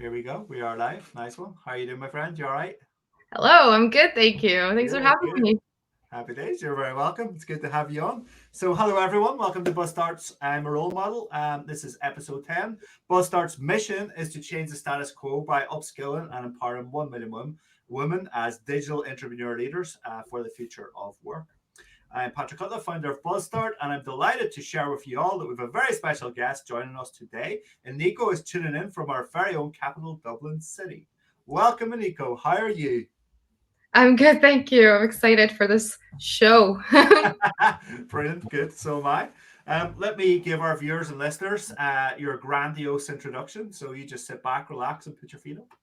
Here we go. We are live. Nice one. How are you doing, my friend? You all right? Hello, I'm good, thank you. Thanks for Good, having good. me. Happy days. You're very welcome. It's good to have you on. So, hello everyone. Welcome to Buzz Starts. I'm a role model. This is episode 10. Buzz Starts' mission is to change the status quo by upskilling and empowering 1 million women as digital entrepreneur leaders for the future of work. I'm Patrick Cutler, founder of BuzzStart, and I'm delighted to share with you all that we have a very special guest joining us today. Eniko is tuning in from our very own capital, Dublin City. Welcome, Eniko. How are you? I'm good, thank you. I'm excited for this show. Brilliant. Good. So am I. Let me give our viewers and listeners your grandiose introduction. So you just sit back, relax, and put your feet up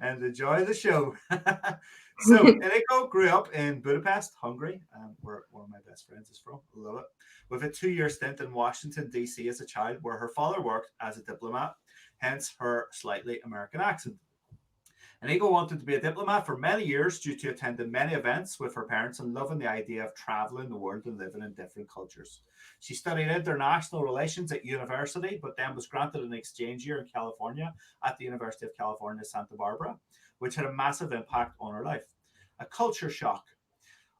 and enjoy the show. So, Eniko grew up in Budapest, Hungary, where one of my best friends is from. Love it. With a 2-year stint in Washington, D.C. as a child, where her father worked as a diplomat, hence her slightly American accent. Eniko wanted to be a diplomat for many years due to attending many events with her parents and loving the idea of traveling the world and living in different cultures. She studied international relations at university, but then was granted an exchange year in California at the University of California, Santa Barbara, which had a massive impact on her life. A culture shock.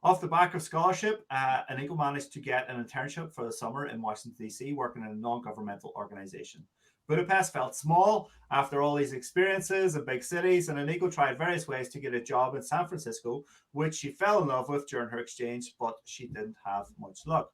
Off the back of scholarship, Eniko managed to get an internship for the summer in Washington, D.C., working in a non-governmental organization. Budapest felt small after all these experiences in big cities, and Eniko tried various ways to get a job in San Francisco, which she fell in love with during her exchange, but she didn't have much luck.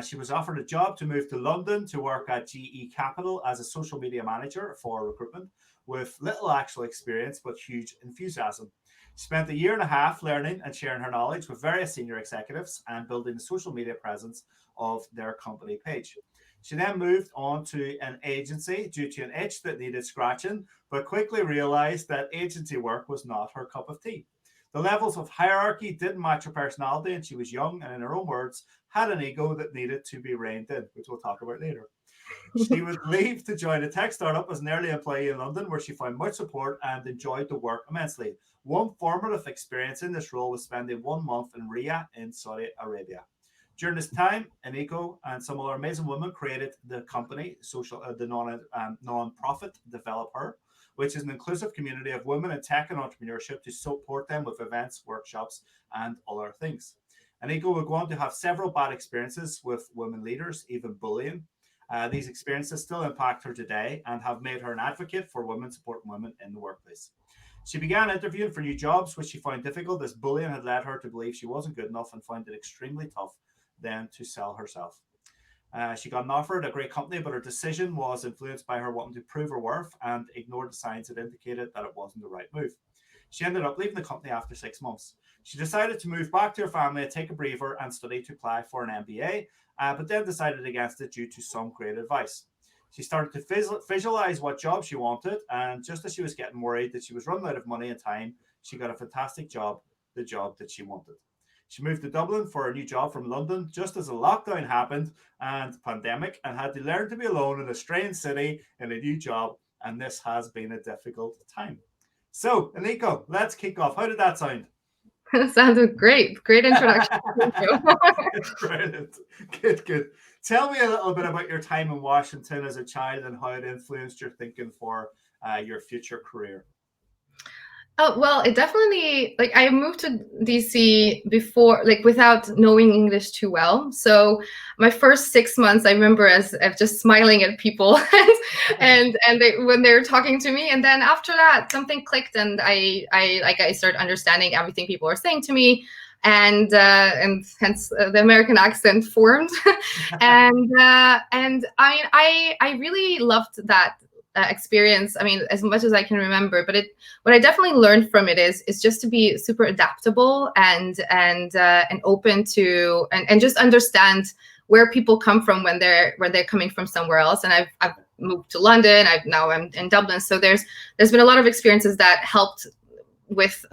She was offered a job to move to London to work at GE Capital as a social media manager for recruitment, with little actual experience but huge enthusiasm. She spent a year and a half learning and sharing her knowledge with various senior executives and building the social media presence of their company page. She then moved on to an agency due to an itch that needed scratching, but quickly realized that agency work was not her cup of tea. The levels of hierarchy didn't match her personality, and she was young and, in her own words, had an ego that needed to be reined in, which we'll talk about later. She would leave to join a tech startup as an early employee in London, where she found much support and enjoyed the work immensely. One formative experience in this role was spending 1 month in Riyadh in Saudi Arabia. During this time, Eniko and some other amazing women created the company, the non-profit Developer, which is an inclusive community of women in tech and entrepreneurship to support them with events, workshops, and other things. Eniko will go on to have several bad experiences with women leaders, even bullying. These experiences still impact her today and have made her an advocate for women supporting women in the workplace. She began interviewing for new jobs, which she found difficult as bullying had led her to believe she wasn't good enough and found it extremely tough then to sell herself. She got an offer at a great company, but her decision was influenced by her wanting to prove her worth and ignored the signs that indicated that it wasn't the right move. She ended up leaving the company after 6 months. She decided to move back to her family, take a breather, and study to apply for an MBA, but then decided against it due to some great advice. She started to visualize what job she wanted, and just as she was getting worried that she was running out of money and time, she got a fantastic job, the job that she wanted. She moved to Dublin for a new job from London just as a lockdown happened and pandemic, and had to learn to be alone in a strange city in a new job, and this has been a difficult time. So, Eniko, let's kick off. How did that sound? Sounds great. Great introduction. Thank you. Brilliant. Good, good. Tell me a little bit about your time in Washington as a child and how it influenced your thinking for your future career. Oh, well, it definitely, like, I moved to DC before, like, without knowing English too well. So my first 6 months, I remember as of just smiling at people and when they were talking to me. And then after that, something clicked, and I started understanding everything people were saying to me. And hence the American accent formed, and I mean I really loved that experience. I mean, as much as I can remember, but what I definitely learned from it is just to be super adaptable and open to and just understand where people come from when they're coming from somewhere else. And I've moved to London. I'm in Dublin, so there's been a lot of experiences that helped with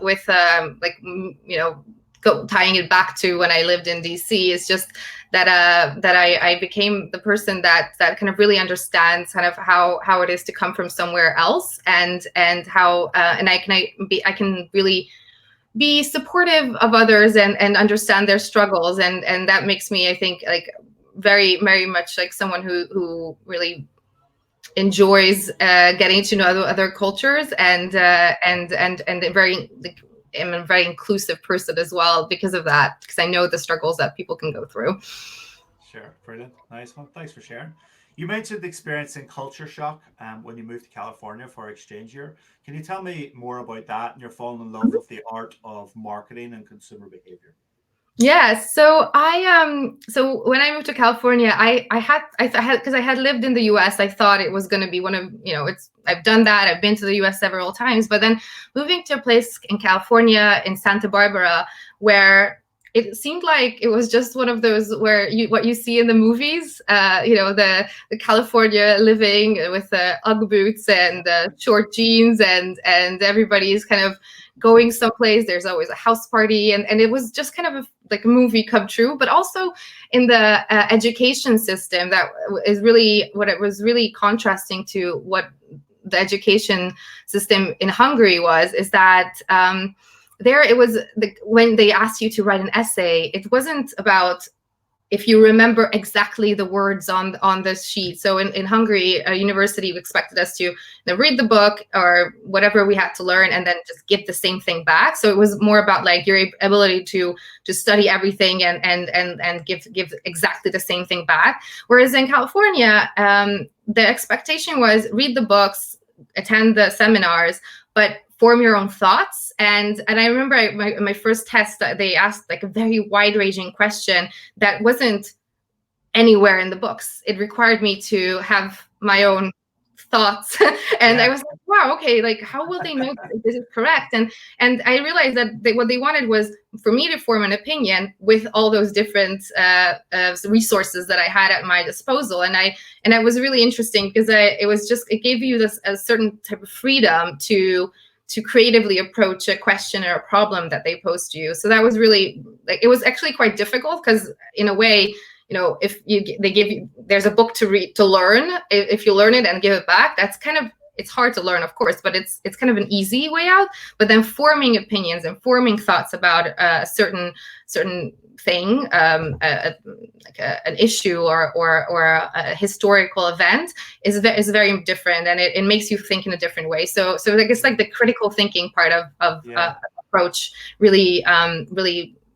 tying it back to when I lived in DC. Is just that I became the person that kind of really understands kind of how it is to come from somewhere else, and how and I can really be supportive of others and understand their struggles, and that makes me, I think, like very very much like someone who really enjoys getting to know other cultures, and very like, I'm a very inclusive person as well because of that, because I know the struggles that people can go through. Sure, brilliant, nice one. Thanks for sharing. You mentioned experiencing culture shock when you moved to California for exchange year. Can you tell me more about that and your falling in love with the art of marketing and consumer behavior? Yeah, so when I moved to California, I had because I had lived in the US, I thought it was going to be one of, it's I've done that. I've been to the US several times, but then moving to a place in California in Santa Barbara where it seemed like it was just one of those where what you see in the movies, the California living with the Ugg boots and short jeans, and everybody's kind of going someplace. There's always a house party, and it was just kind of like a movie come true. But also in the education system, that is really what it was really contrasting to what the education system in Hungary is that there it was when they asked you to write an essay, it wasn't about if you remember exactly the words on this sheet. So in Hungary, a university expected us to read the book or whatever we had to learn and then just give the same thing back. So it was more about like your ability to study everything and give exactly the same thing back. Whereas in California, the expectation was read the books, attend the seminars, but form your own thoughts. And I remember my first test, they asked like a very wide-ranging question that wasn't anywhere in the books. It required me to have my own thoughts. And I was like, wow, okay, like how will they know if this is correct? And I realized that what they wanted was for me to form an opinion with all those different resources that I had at my disposal. And it was really interesting because it gave you this a certain type of freedom to creatively approach a question or a problem that they posed to you. So that was really like, it was actually quite difficult because in a way, if they give you, there's a book to read, to learn, if you learn it and give it back, that's kind of, it's hard to learn, of course, but it's kind of an easy way out. But then forming opinions and forming thoughts about a certain thing, like an issue or a historical event is very different, and it makes you think in a different way. So like it's like the critical thinking part of approach really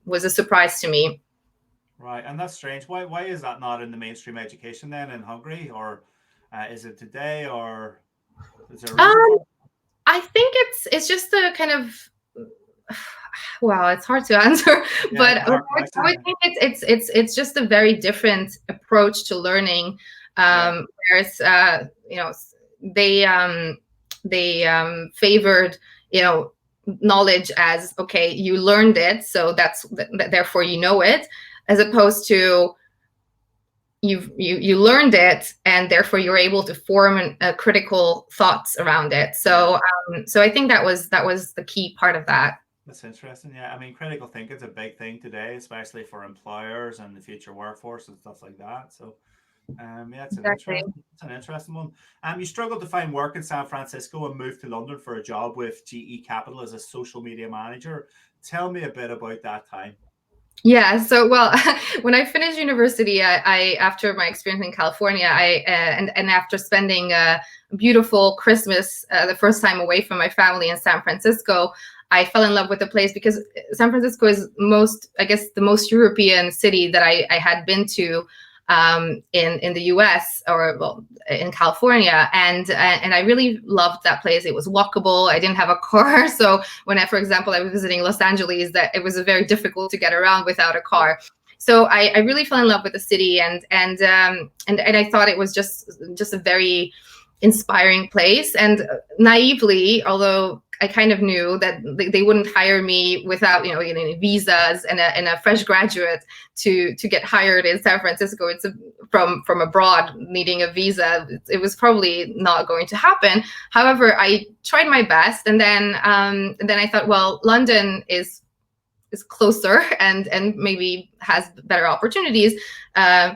was a surprise to me. Right, and that's strange. Why is that not in the mainstream education then in Hungary, or is it today, or is there a reason for it? I think it's just a kind of, wow, it's hard to answer, but I would think it's just a very different approach to learning. Whereas they favored knowledge as, okay, you learned it, so therefore you know it, as opposed to you learned it and therefore you're able to form critical thoughts around it. So I think that was the key part of that. That's interesting. Yeah, I mean, critical thinking is a big thing today, especially for employers and the future workforce and stuff like that. So, it's an interesting one. You struggled to find work in San Francisco and moved to London for a job with GE Capital as a social media manager. Tell me a bit about that time. Yeah. So, well, when I finished university, I after my experience in California, and after spending a beautiful Christmas, the first time away from my family in San Francisco, I fell in love with the place because San Francisco is the most European city that I had been to in the US, or well, in California, and I really loved that place. It was walkable. I didn't have a car, so for example, I was visiting Los Angeles, that it was very difficult to get around without a car. So I really fell in love with the city, and I thought it was just a very inspiring place. And naively, although I kind of knew that they wouldn't hire me without visas and a fresh graduate to get hired in San Francisco. It's from abroad needing a visa. It was probably not going to happen. However, I tried my best, and then I thought, well, London is closer and maybe has better opportunities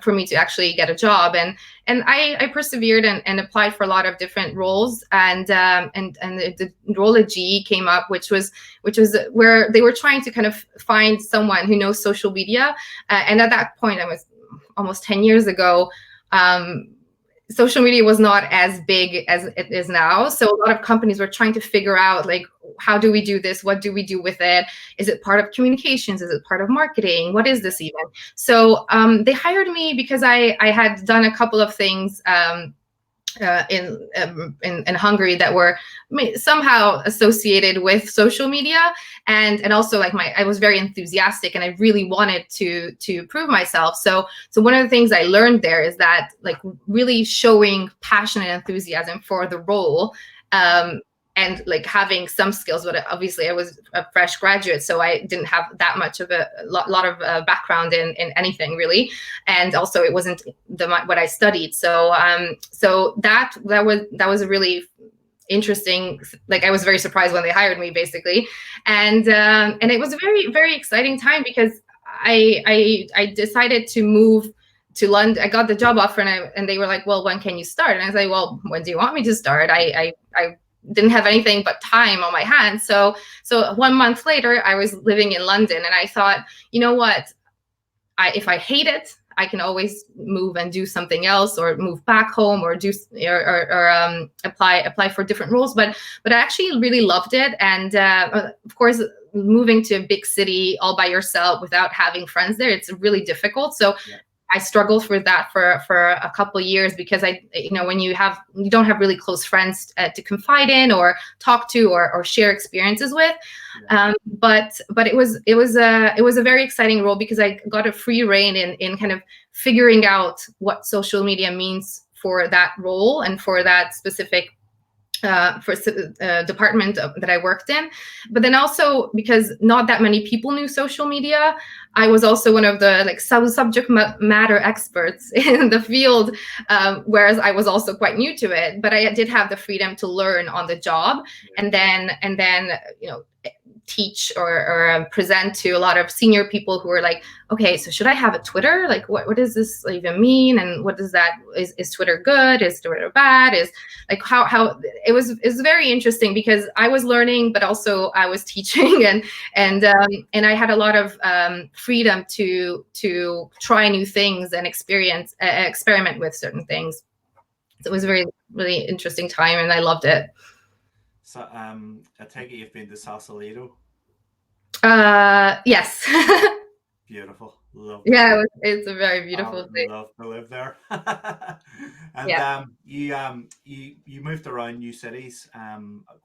for me to actually get a job, and I persevered and applied for a lot of different roles, and the role at GE came up, which was where they were trying to kind of find someone who knows social media, and at that point, I was almost 10 years ago. social media was not as big as it is now. So a lot of companies were trying to figure out, like, how do we do this? What do we do with it? Is it part of communications? Is it part of marketing? What is this even? So they hired me because I had done a couple of things in Hungary that were somehow associated with social media, and also like I was very enthusiastic and I really wanted to prove myself. So one of the things I learned there is that, like, really showing passion and enthusiasm for the role, and like having some skills, but obviously I was a fresh graduate, so I didn't have that much of a lot of background in anything really, and also it wasn't what I studied. So so that was a really interesting, like, I was very surprised when they hired me basically, and it was a very, very exciting time because I decided to move to London. I got the job offer and they were like, well, when can you start? And I was like, well, when do you want me to start? I didn't have anything but time on my hands. So 1 month later, I was living in London, and I thought, you know what? If I hate it, I can always move and do something else, or move back home, or do or apply for different roles. But I actually really loved it, and of course, moving to a big city all by yourself without having friends there, it's really difficult. So yeah. I struggled with that for a couple of years because when you don't have really close friends to confide in or talk to or share experiences with. Yeah. But it was a very exciting role because I got a free rein in kind of figuring out what social media means for that role and for that specific department that I worked in. But then also, because not that many people knew social media, I was also one of the subject matter experts in the field, whereas I was also quite new to it. But I did have the freedom to learn on the job, and then teach or present to a lot of senior people who were like, okay, so should I have a Twitter? Like, what does this even mean? And what does that, is Twitter good? Is Twitter bad? Is like, how it was very interesting because I was learning, but also I was teaching, and I had a lot of freedom to try new things and experiment with certain things. So it was a very, really interesting time, and I loved it. So I take it you've been to Sausalito? Yes. Beautiful. Love yeah, it's a very beautiful thing. Love to live there. And yeah. You moved around new cities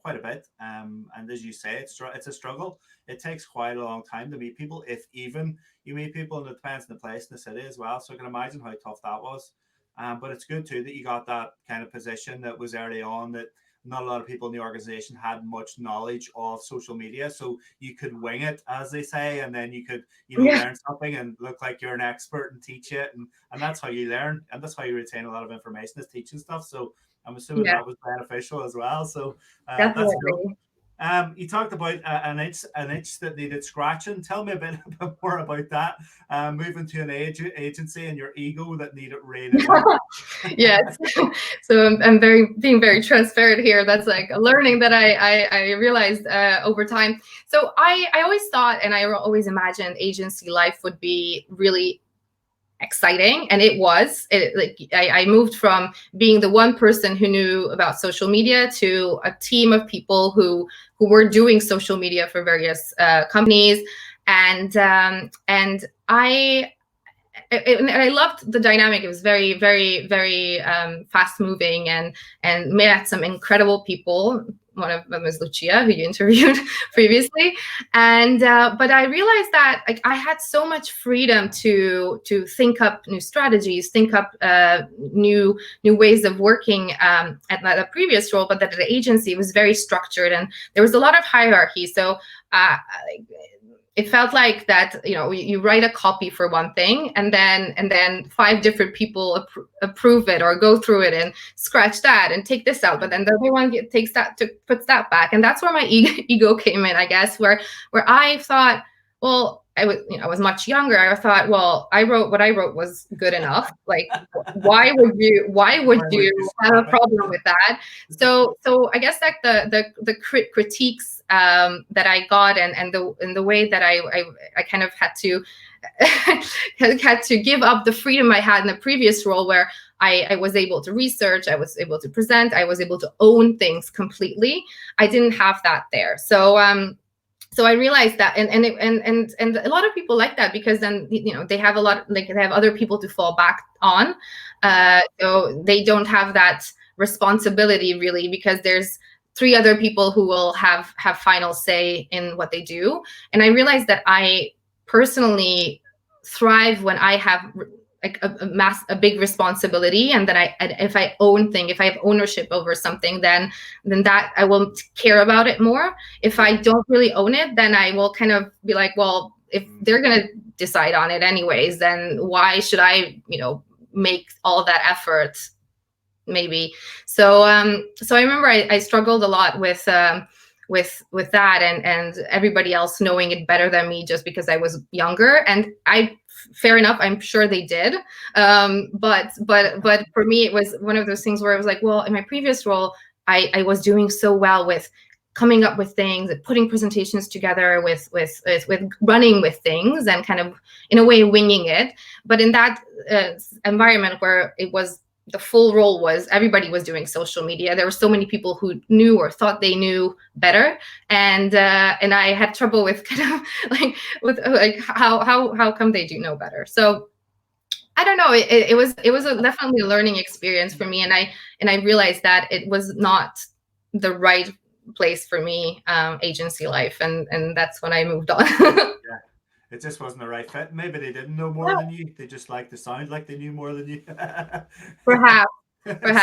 quite a bit, and as you say, it's a struggle. It takes quite a long time to meet people, if even you meet people, and it depends on the place in the city as well. So I can imagine how tough that was. But it's good too that you got that kind of position that was early on, that not a lot of people in the organization had much knowledge of social media, so you could wing it, as they say, and then you could learn something and look like you're an expert and teach it, and that's how you learn, and that's how you retain a lot of information, is teaching stuff. So I'm assuming that was beneficial as well. So that's cool. You talked about an itch that needed scratching. Tell me a bit more about that. Moving to an agency and your ego that needed reining in. Yes. So I'm being very transparent here. That's like a learning that I realized over time. So I always thought, and I always imagined, agency life would be really exciting, and it was. I moved from being the one person who knew about social media to a team of people who were doing social media for various companies, and I loved the dynamic. It was very, very, very fast moving, and met some incredible people. One of them is Lucia, who you interviewed previously, and but I realized that I had so much freedom to think up new strategies, think up new ways of working at the previous role, but that the agency was very structured and there was a lot of hierarchy. So it felt like that, you write a copy for one thing, and then 5 different people approve it or go through it and scratch that and take this out, but then the other one takes that, puts that back, and that's where my ego came in, I guess, where I thought, well, I was much younger. I thought, well, what I wrote was good enough. Like, why would you have a problem with that? So I guess like the critiques that I got, and the way that I kind of had to give up the freedom I had in the previous role, where I was able to research, I was able to present, I was able to own things completely. I didn't have that there. So I realized that, and a lot of people like that, because then they have a lot, like they have other people to fall back on, so they don't have that responsibility really, because there's three other people who will have final say in what they do. And I realized that I personally thrive when I have like a big responsibility, and then if I own thing, if I have ownership over something, then that I will care about it more. If I don't really own it, then I will kind of be like, well, if they're going to decide on it anyways, then why should I make all that effort, maybe. So I remember I struggled a lot with that, and everybody else knowing it better than me just because I was younger. And fair enough, I'm sure they did, but for me it was one of those things where I was like, well, in my previous role I was doing so well with coming up with things, putting presentations together, with running with things, and kind of in a way winging it. But in that environment where it was, the full role was everybody was doing social media, there were so many people who knew or thought they knew better, and I had trouble with kind of like how come they do know better. So I don't know, it was definitely a learning experience for me, and I realized that it was not the right place for me, agency life, and that's when I moved on. Yeah. It just wasn't the right fit. Maybe they didn't know more than you. They just liked to sound like they knew more than you. Perhaps. So there's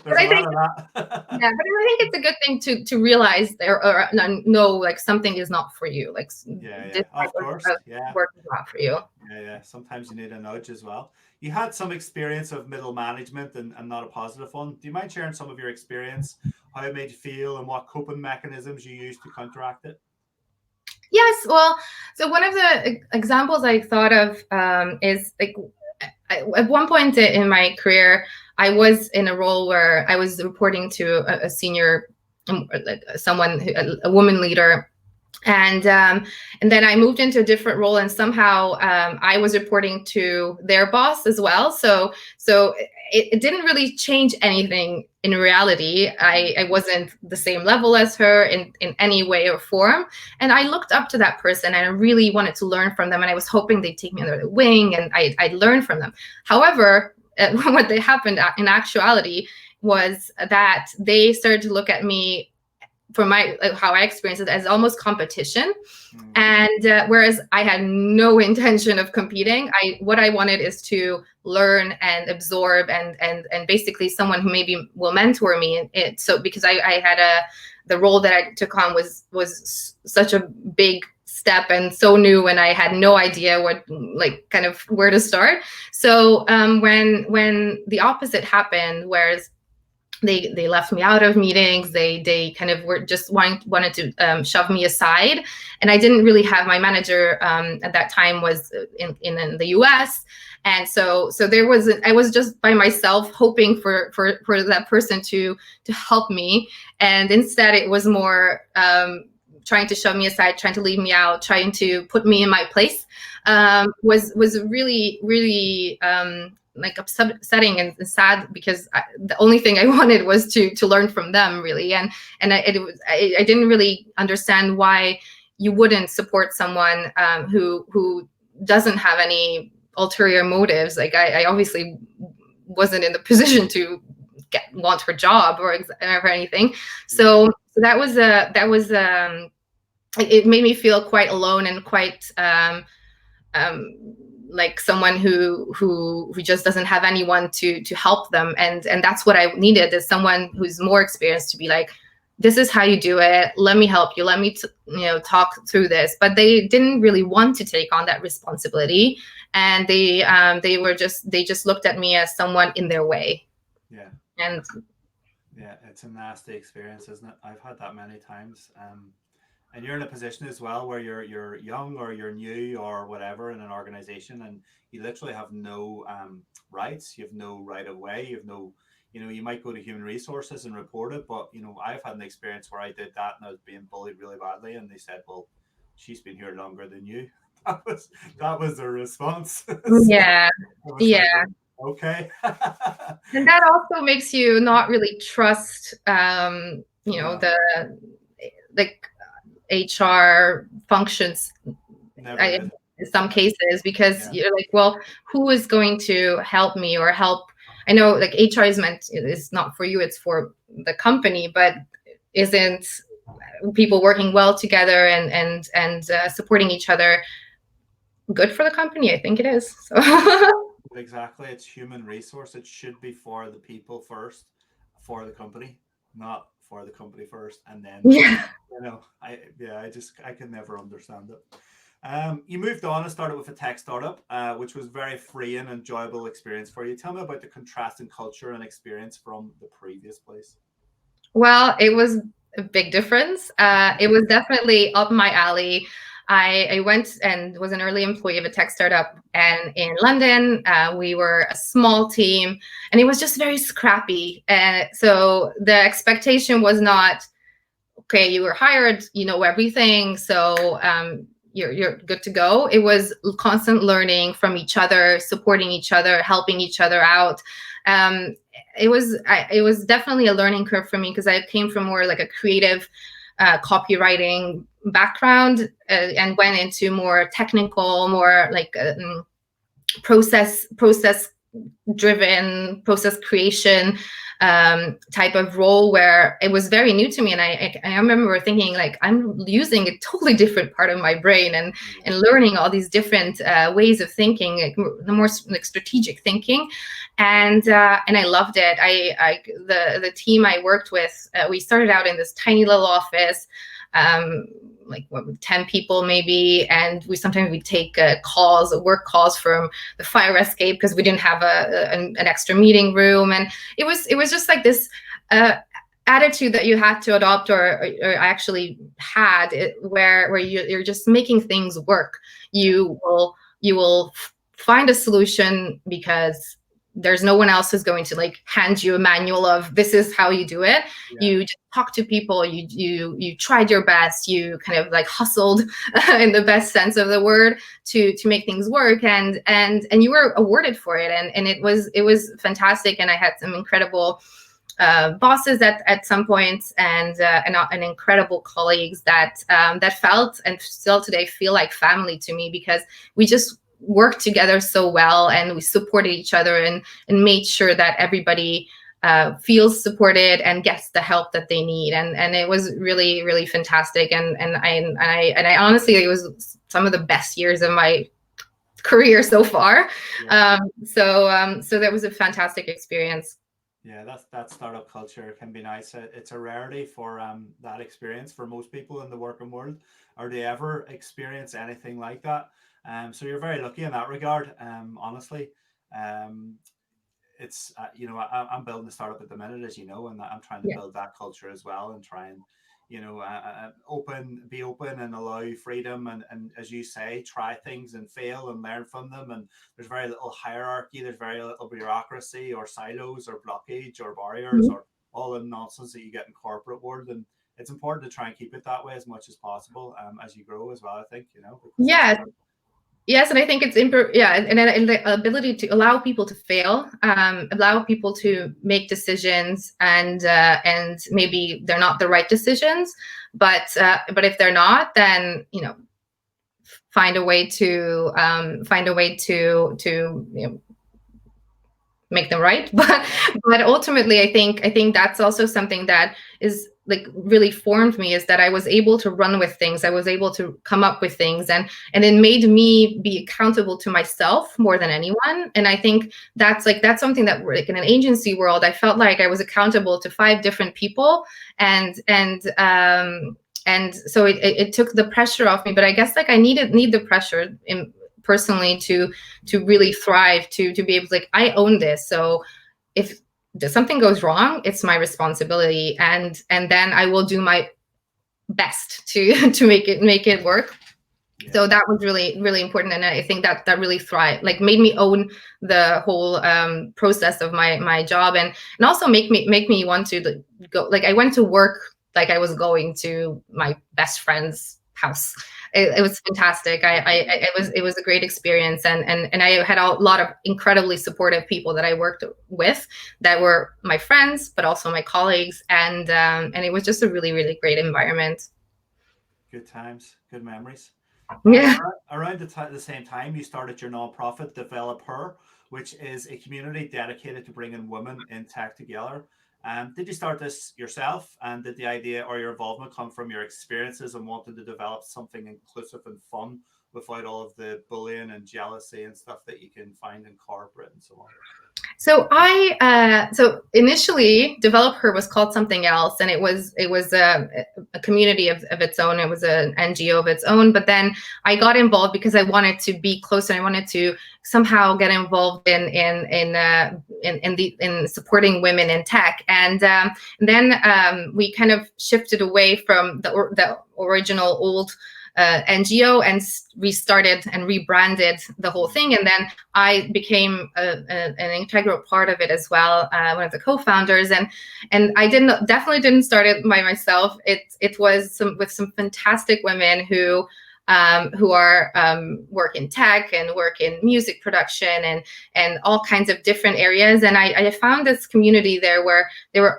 But a I lot think, of that. yeah, but I think it's a good thing to realize there, or know, like something is not for you. Like Yeah, this type of course. of Yeah. work is not for you. Yeah. Sometimes you need a nudge as well. You had some experience of middle management, and not a positive one. Do you mind sharing some of your experience, how it made you feel, and what coping mechanisms you used to counteract it? Yes, well, so one of the examples I thought of is like at one point in my career, I was in a role where I was reporting to a senior, like someone, a woman leader, and then I moved into a different role, and somehow I was reporting to their boss as well. So it didn't really change anything in reality. I wasn't the same level as her in any way or form, and I looked up to that person, and I really wanted to learn from them, and I was hoping they'd take me under the wing, and I'd learn from them. However, what happened in actuality was that they started to look at me, for how I experienced it, as almost competition. And whereas I had no intention of competing, what I wanted is to learn and absorb, and basically someone who maybe will mentor me. So because I had the role that I took on was such a big step and so new, and I had no idea kind of where to start. So when the opposite happened, whereas they left me out of meetings, they kind of were just wanted to shove me aside, and I didn't really have, my manager at that time was in the US, and so I was just by myself hoping for that person to help me, and instead it was more trying to shove me aside, trying to leave me out, trying to put me in my place, was really, really like upsetting and sad, because the only thing I wanted was to learn from them, really. And I didn't really understand why you wouldn't support someone who doesn't have any ulterior motives. Like I obviously wasn't in the position to want her job or anything. So that was it made me feel quite alone, and quite like someone who just doesn't have anyone to help them, and that's what I needed, is someone who's more experienced to be like, this is how you do it, let me help you, let me talk through this. But they didn't really want to take on that responsibility, and they just looked at me as someone in their way. Yeah. And yeah, it's a nasty experience, isn't it? I've had that many times. And you're in a position as well where you're young, or you're new, or whatever, in an organization, and you literally have no rights. You have no right of way. You have no, you might go to human resources and report it, but I've had an experience where I did that, and I was being bullied really badly, and they said, well, she's been here longer than you. That was the response. So yeah, I was yeah. like, Okay. And that also makes you not really trust, Yeah, the like HR functions never did. in some Yeah, cases, because yeah, you're like, well, who is going to help me or help? I know like HR is not for you, it's for the company, but isn't people working well together and supporting each other good for the company? I think it is. So exactly. It's human resource. It should be for the people first, for the company, not for the company first, and then, yeah. I can never understand it. You moved on and started with a tech startup, which was very free and enjoyable experience for you. Tell me about the contrast in culture and experience from the previous place. Well, it was a big difference. It was definitely up my alley. I went and was an early employee of a tech startup, and in London, we were a small team, and it was just very scrappy. So the expectation was not, okay, you were hired, you know everything, so you're good to go. It was constant learning from each other, supporting each other, helping each other out. Um, it was definitely a learning curve for me, because I came from more like a creative copywriting background, and went into more technical, more like process driven, process creation type of role, where it was very new to me. And I remember thinking like, I'm using a totally different part of my brain, and learning all these different ways of thinking, like the more like strategic thinking. And I loved it. The team I worked with, we started out in this tiny little office, um, like 10 people maybe, and we take work calls from the fire escape, because we didn't have an extra meeting room. And it was just like this attitude that you had to adopt, or actually had it, where you're just making things work. You will find a solution, because there's no one else who's going to like hand you a manual of this is how you do it. Yeah, You just talk to people, you tried your best, you kind of like hustled in the best sense of the word, to make things work, and you were awarded for it. And it was fantastic. And I had some incredible bosses at some points, and incredible colleagues that felt, and still today feel, like family to me, because we just worked together so well, and we supported each other, and made sure that everybody feels supported and gets the help that they need. And it was really, really fantastic. And I honestly, it was some of the best years of my career so far. yeah. So that was a fantastic experience. Yeah, that startup culture can be nice. It's a rarity for that experience for most people in the working world. Or they ever experience anything like that? So you're very lucky in that regard. Honestly, um, it's I'm building a startup at the minute, as you know, and I'm trying to Yeah. build that culture as well, and try and be open and allow freedom, and as you say, try things and fail and learn from them. And there's very little hierarchy, there's very little bureaucracy or silos or blockage or barriers Mhm. or all the nonsense that you get in corporate world. And it's important to try and keep it that way as much as possible, as you grow as well, I think, because that's Yeah. Yes, and I think yeah, and the ability to allow people to fail, allow people to make decisions, and maybe they're not the right decisions, but if they're not, then find a way to make them right. But ultimately, I think that's also something that is like really formed me, is that I was able to run with things, I was able to come up with things, and it made me be accountable to myself more than anyone. And I think that's something that, like, in an agency world, I felt like I was accountable to 5 different people. And so it took the pressure off me. But I guess like I need the pressure personally to really thrive, to be able to, like, I own this. So if something goes wrong, it's my responsibility, and then I will do my best to to make it work. yeah, So that was really, really important. And I think that really thrive, like, made me own the whole process of my job, and also make me want to, like, go, like, I went to work like I was going to my best friend's house. It was fantastic. It was a great experience, and I had a lot of incredibly supportive people that I worked with that were my friends, but also my colleagues, and it was just a really, really great environment. Good times, good memories. Yeah. Around the same time, you started your nonprofit, Develop Her, which is a community dedicated to bringing women in tech together. Did you start this yourself? And did the idea or your involvement come from your experiences and wanting to develop something inclusive and fun without all of the bullying and jealousy and stuff that you can find in corporate and so on? So initially, Develop Her was called something else, and it was a community of its own. It was an NGO of its own. But then I got involved because I wanted to be closer. I wanted to somehow get involved in supporting women in tech. And then we kind of shifted away from the original old NGO and restarted and rebranded the whole thing. And then I became an integral part of it as well, one of the co-founders. And I definitely didn't start it by myself. It was with some fantastic women who are work in tech and work in music production and all kinds of different areas. And I found this community there where they were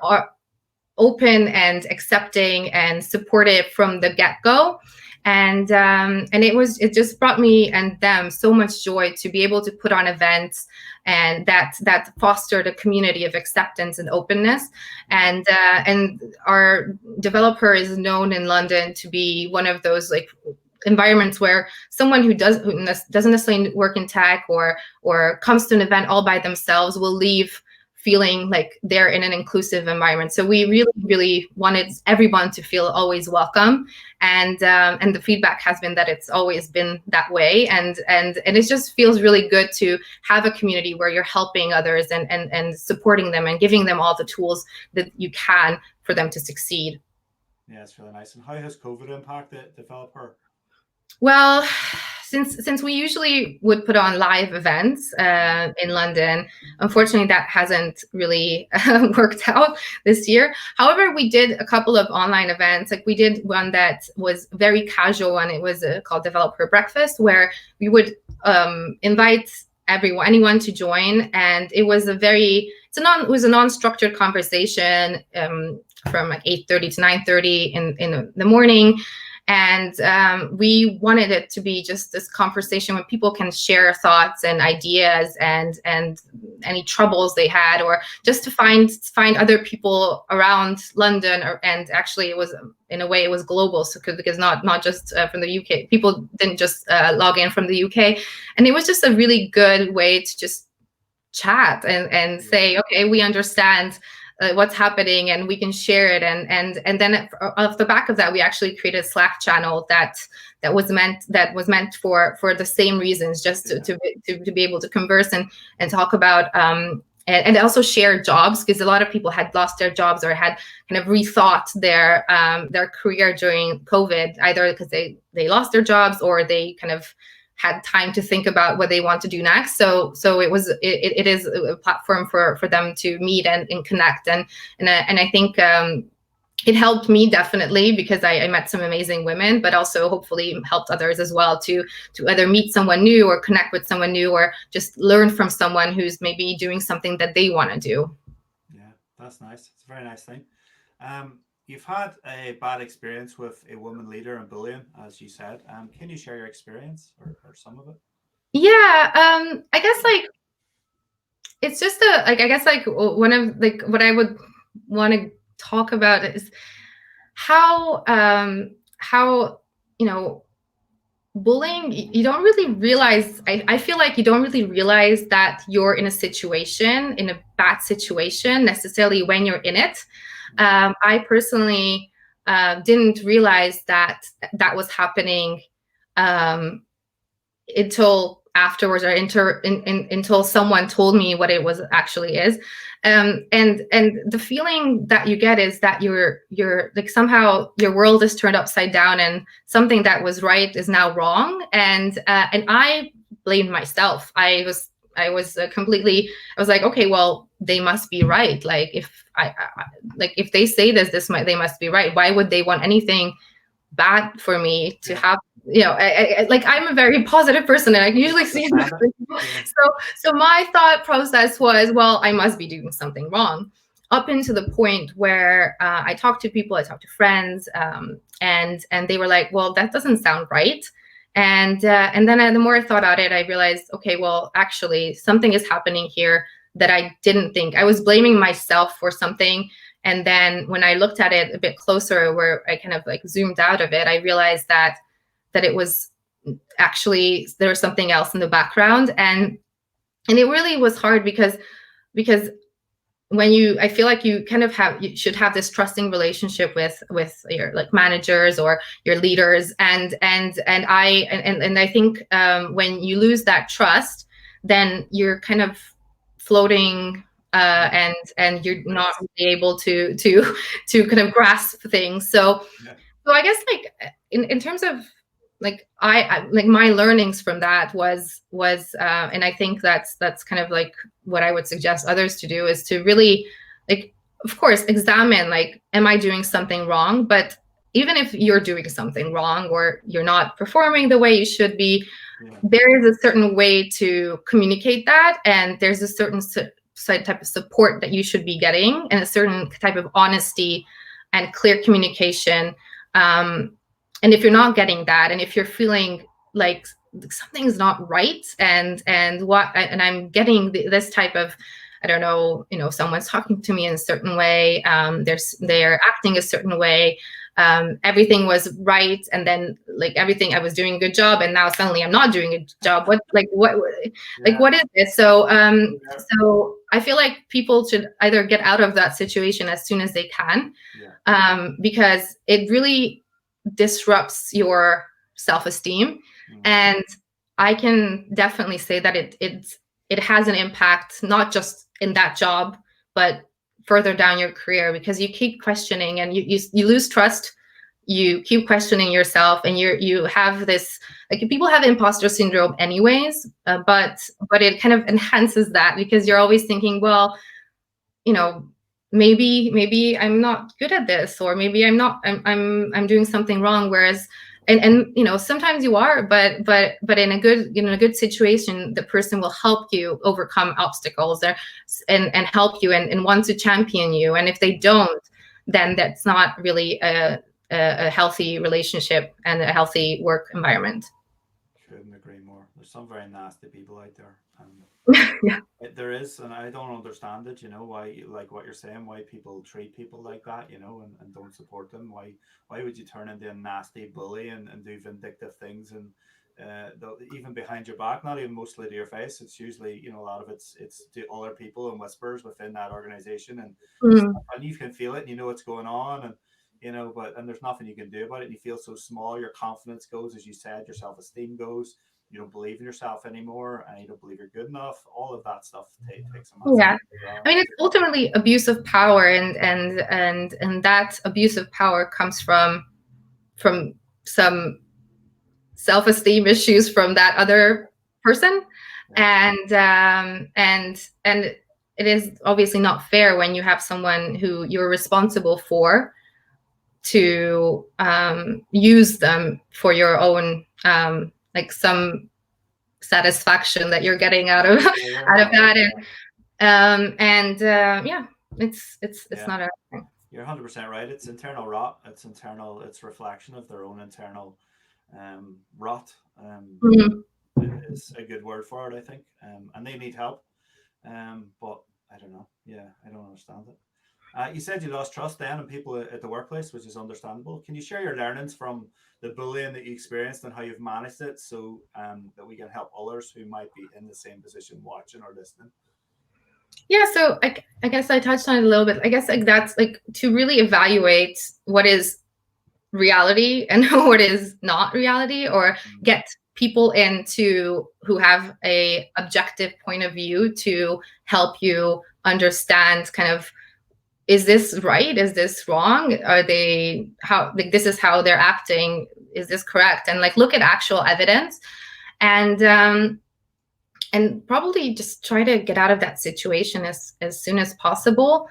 open and accepting and supportive from the get-go. And it just brought me and them so much joy to be able to put on events and that fostered a community of acceptance and openness. And our Develop Her is known in London to be one of those like environments where someone who doesn't necessarily work in tech or comes to an event all by themselves will leave feeling like they're in an inclusive environment. So we really, really wanted everyone to feel always welcome. And the feedback has been that it's always been that way. And it just feels really good to have a community where you're helping others and supporting them and giving them all the tools that you can for them to succeed. Yeah, it's really nice. And how has COVID impacted Develop Her? Well, since we usually would put on live events in London, unfortunately that hasn't really worked out this year. However, we did a couple of online events. Like we did one that was very casual, and it was called Develop Her Breakfast, where we would invite anyone to join, and it was it was a non-structured conversation from like 8:30 to 9:30 in the morning. And we wanted it to be just this conversation where people can share thoughts and ideas and any troubles they had, or just to find other people around London. And actually, it was in a way it was global, so because not just from the UK. People didn't just log in from the UK, and it was just a really good way to just chat and say, okay, we understand what's happening and we can share it, and then off the back of that we actually created a Slack channel that was meant for the same reasons, just to be able to converse and talk about and also share jobs, because a lot of people had lost their jobs or had kind of rethought their career during COVID, either because they lost their jobs or they kind of had time to think about what they want to do next. So it is a platform for them to meet and connect. And I think it helped me definitely, because I met some amazing women, but also hopefully helped others as well to either meet someone new or connect with someone new, or just learn from someone who's maybe doing something that they want to do. Yeah, that's nice. It's a very nice thing. You've had a bad experience with a woman leader and bullying, as you said. Can you share your experience or some of it? Yeah, I guess like it's just I guess like one of like what I would want to talk about is how bullying, you don't really realize, I feel like you don't really realize that you're in a bad situation necessarily when you're in it. I personally didn't realize that was happening until afterwards, or until someone told me what it was actually is. And the feeling that you get is that you're like somehow your world is turned upside down, and something that was right is now wrong. And I blamed myself. I was like, okay, well, they must be right. Like if if they say they must be right. Why would they want anything bad for me to have, like, I'm a very positive person, and I usually see it. So my thought process was, well, I must be doing something wrong, up into the point where I talked to people, I talked to friends, and they were like, well, that doesn't sound right. And then the more I thought about it, I realized, okay, well, actually something is happening here that I didn't think. I was blaming myself for something. And then when I looked at it a bit closer, where I kind of like zoomed out of it, I realized that it was actually, there was something else in the background. And it really was hard because when I feel like you kind of you should have this trusting relationship with your like managers or your leaders, and I think when you lose that trust, then you're kind of floating, and you're not really able to kind of grasp things. So I guess, like, in terms of, like, I like, my learnings from that was and I think that's kind of like what I would suggest others to do, is to really, like, of course, examine, like, am I doing something wrong? But even if you're doing something wrong, or you're not performing the way you should be, there is a certain way to communicate that, and there's a certain type of support that you should be getting, and a certain type of honesty and clear communication. And if you're not getting that, and if you're feeling like something's not right, and I'm getting this type of, I don't know, someone's talking to me in a certain way, they're acting a certain way, everything was right, and then, like, everything, I was doing a good job, and now suddenly I'm not doing a job. What is this? So I feel like people should either get out of that situation as soon as they can, because it really disrupts your self-esteem. And I can definitely say that it has an impact, not just in that job, but further down your career, because you keep questioning, and you lose trust, you keep questioning yourself, and you have this, like, people have imposter syndrome anyways, but it kind of enhances that, because you're always thinking, well, maybe I'm not good at this, or maybe I'm doing something wrong. Whereas, and sometimes you are, but in a good situation, the person will help you overcome obstacles there, and help you, and want to champion you. And if they don't, then that's not really a healthy relationship and a healthy work environment. Couldn't agree more. There's some very nasty people out there. Yeah. There is, and I don't understand it. Why, like what you're saying, why people treat people like that, and don't support them. Why would you turn into a nasty bully and do vindictive things, and even behind your back, not even mostly to your face. It's usually, a lot of it's to other people and whispers within that organization, and you can feel it, and what's going on, and and there's nothing you can do about it. And you feel so small. Your confidence goes, as you said, your self-esteem goes. You don't believe in yourself anymore, and you don't believe you're good enough. All of that stuff takes a massive I mean, it's ultimately abuse of power, and that abuse of power comes from some self-esteem issues from that other person, and it is obviously not fair when you have someone who you're responsible for to use them for your own, like, some satisfaction that you're getting out of that, it's not a thing. You're 100% right. It's internal rot. It's reflection of their own internal rot. Is a good word for it, I think. And they need help. But I don't know. Yeah, I don't understand it. You said you lost trust then in people at the workplace, which is understandable. Can you share your learnings from the bullying that you experienced and how you've managed it, so that we can help others who might be in the same position, watching or listening? Yeah, so I guess I touched on it a little bit. I guess, like, that's, like, to really evaluate what is reality and what is not reality, or get people who have a objective point of view to help you understand, kind of, is this right? Is this wrong? Are they, how, like, this is how they're acting. Is this correct? And, like, look at actual evidence, and probably just try to get out of that situation as soon as possible.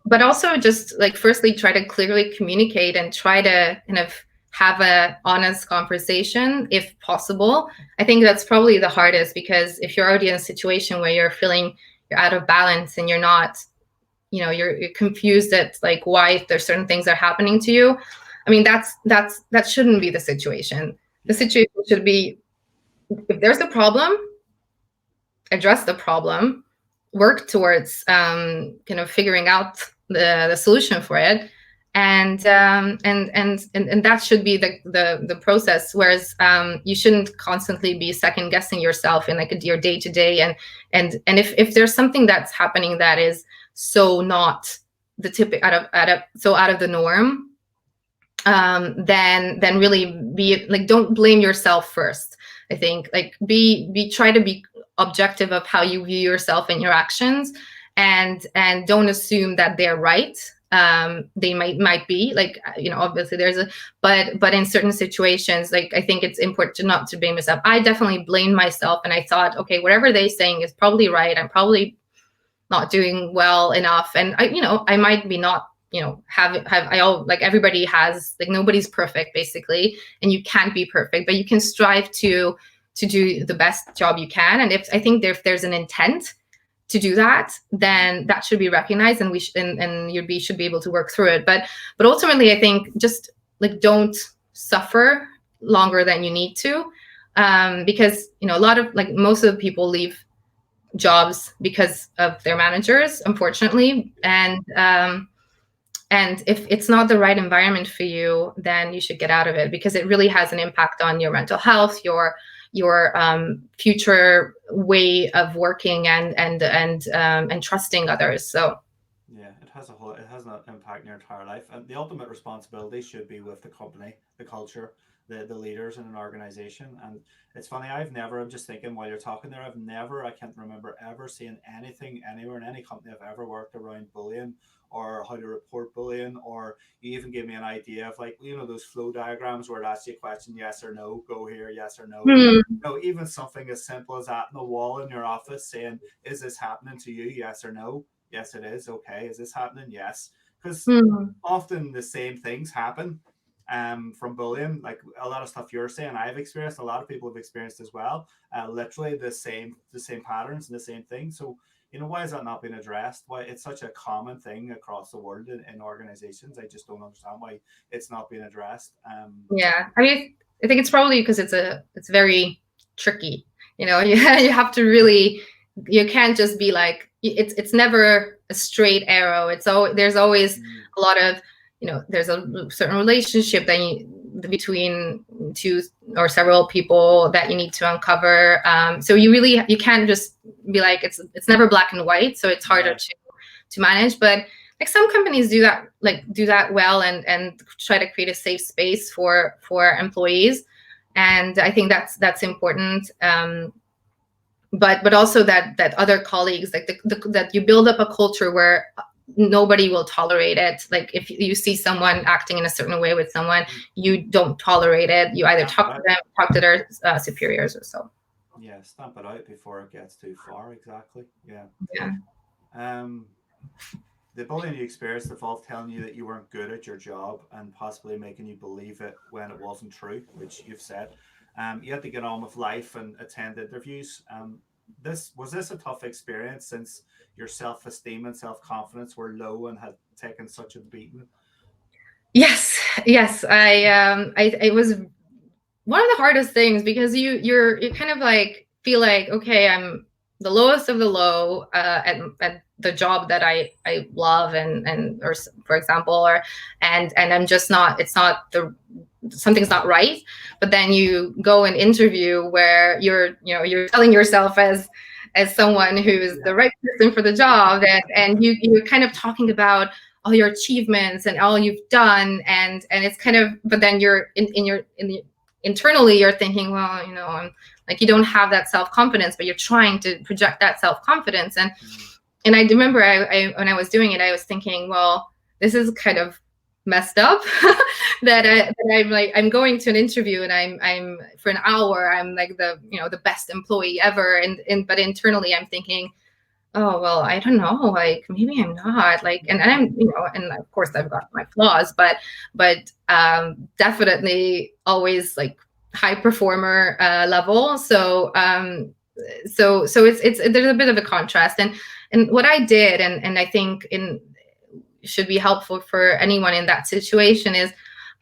but also just like firstly try to clearly communicate and try to kind of have a honest conversation if possible. I think that's probably the hardest, because if you're already in a situation where you're feeling you're out of balance and you're not, you're confused at like why there's certain things that are happening to you. I mean, that shouldn't be the situation. The situation should be, if there's a problem, address the problem, work towards kind of figuring out the solution for it, and that should be the process. Whereas you shouldn't constantly be second guessing yourself in like your day to day, and if there's something that's happening that is so not the typical out of the norm, then really be like, don't blame yourself first. I think like try to be objective of how you view yourself and your actions, and don't assume that they're right. They might be like, obviously there's but in certain situations, like I think it's important to not to blame yourself. I definitely blamed myself, and I thought, okay, whatever they're saying is probably right. I'm probably not doing well enough, and I might be not, like everybody has, like nobody's perfect basically, and you can't be perfect, but you can strive to do the best job you can. And if there's an intent to do that, then that should be recognized, and you should be able to work through it. But ultimately, I think just like don't suffer longer than you need to, because a lot of like most of the people leave jobs because of their managers, unfortunately, and if it's not the right environment for you, then you should get out of it, because it really has an impact on your mental health, your future way of working and trusting others. So yeah, it has an impact in your entire life, and the ultimate responsibility should be with the company, the culture, the leaders in an organization. And it's funny, I'm just thinking while you're talking there, I can't remember ever seeing anything anywhere in any company I've ever worked around bullying or how to report bullying. Or you even gave me an idea of like, those flow diagrams where it asks you a question, yes or no, go here, yes or no. Even something as simple as that in the wall in your office saying, is this happening to you, yes or no? Yes, it is. Okay, is this happening? Yes. Because often the same things happen from bullying. Like a lot of stuff you're saying, I've experienced, a lot of people have experienced as well. Literally the same patterns and the same thing. So why has that not been addressed? Why it's such a common thing across the world in organizations? I just don't understand why it's not being addressed. Yeah, I mean, I think it's probably because it's very tricky. You have to really, you can't just be like, it's never a straight arrow. There's always a lot of, there's a certain relationship between two or several people that you need to uncover. So you can't just be like, it's never black and white. So it's harder to manage. But like some companies do that well and try to create a safe space for employees. And I think that's important. But also that other colleagues, like that you build up a culture where nobody will tolerate it. Like if you see someone acting in a certain way with someone, you don't tolerate it. You either talk to them, talk to their superiors or so. Yeah, stamp it out before it gets too far. Exactly. Yeah. The bullying you experienced involved telling you that you weren't good at your job and possibly making you believe it when it wasn't true, which you've said. You had to get on with life and attend interviews. Was this a tough experience since your self-esteem and self-confidence were low and had taken such a beating? Yes. It was one of the hardest things, because you kind of like feel like, okay, I'm the lowest of the low at the job that I love and or for example, and I'm just not, something's not right. But then you go and interview where you're telling yourself as someone who's the right person for the job, and you're kind of talking about all your achievements and all you've done, and it's kind of, but then you're internally you're thinking, well, I'm like, you don't have that self-confidence, but you're trying to project that self-confidence. And I remember when I was doing it, I was thinking, well, this is kind of messed up that I'm going to an interview and I'm for an hour, I'm like the best employee ever. But internally I'm thinking, oh, well, I don't know, like maybe I'm not, like, and I'm, and of course I've got my flaws, but definitely always like high performer level. So it's there's a bit of a contrast, and what I did, and I think in should be helpful for anyone in that situation is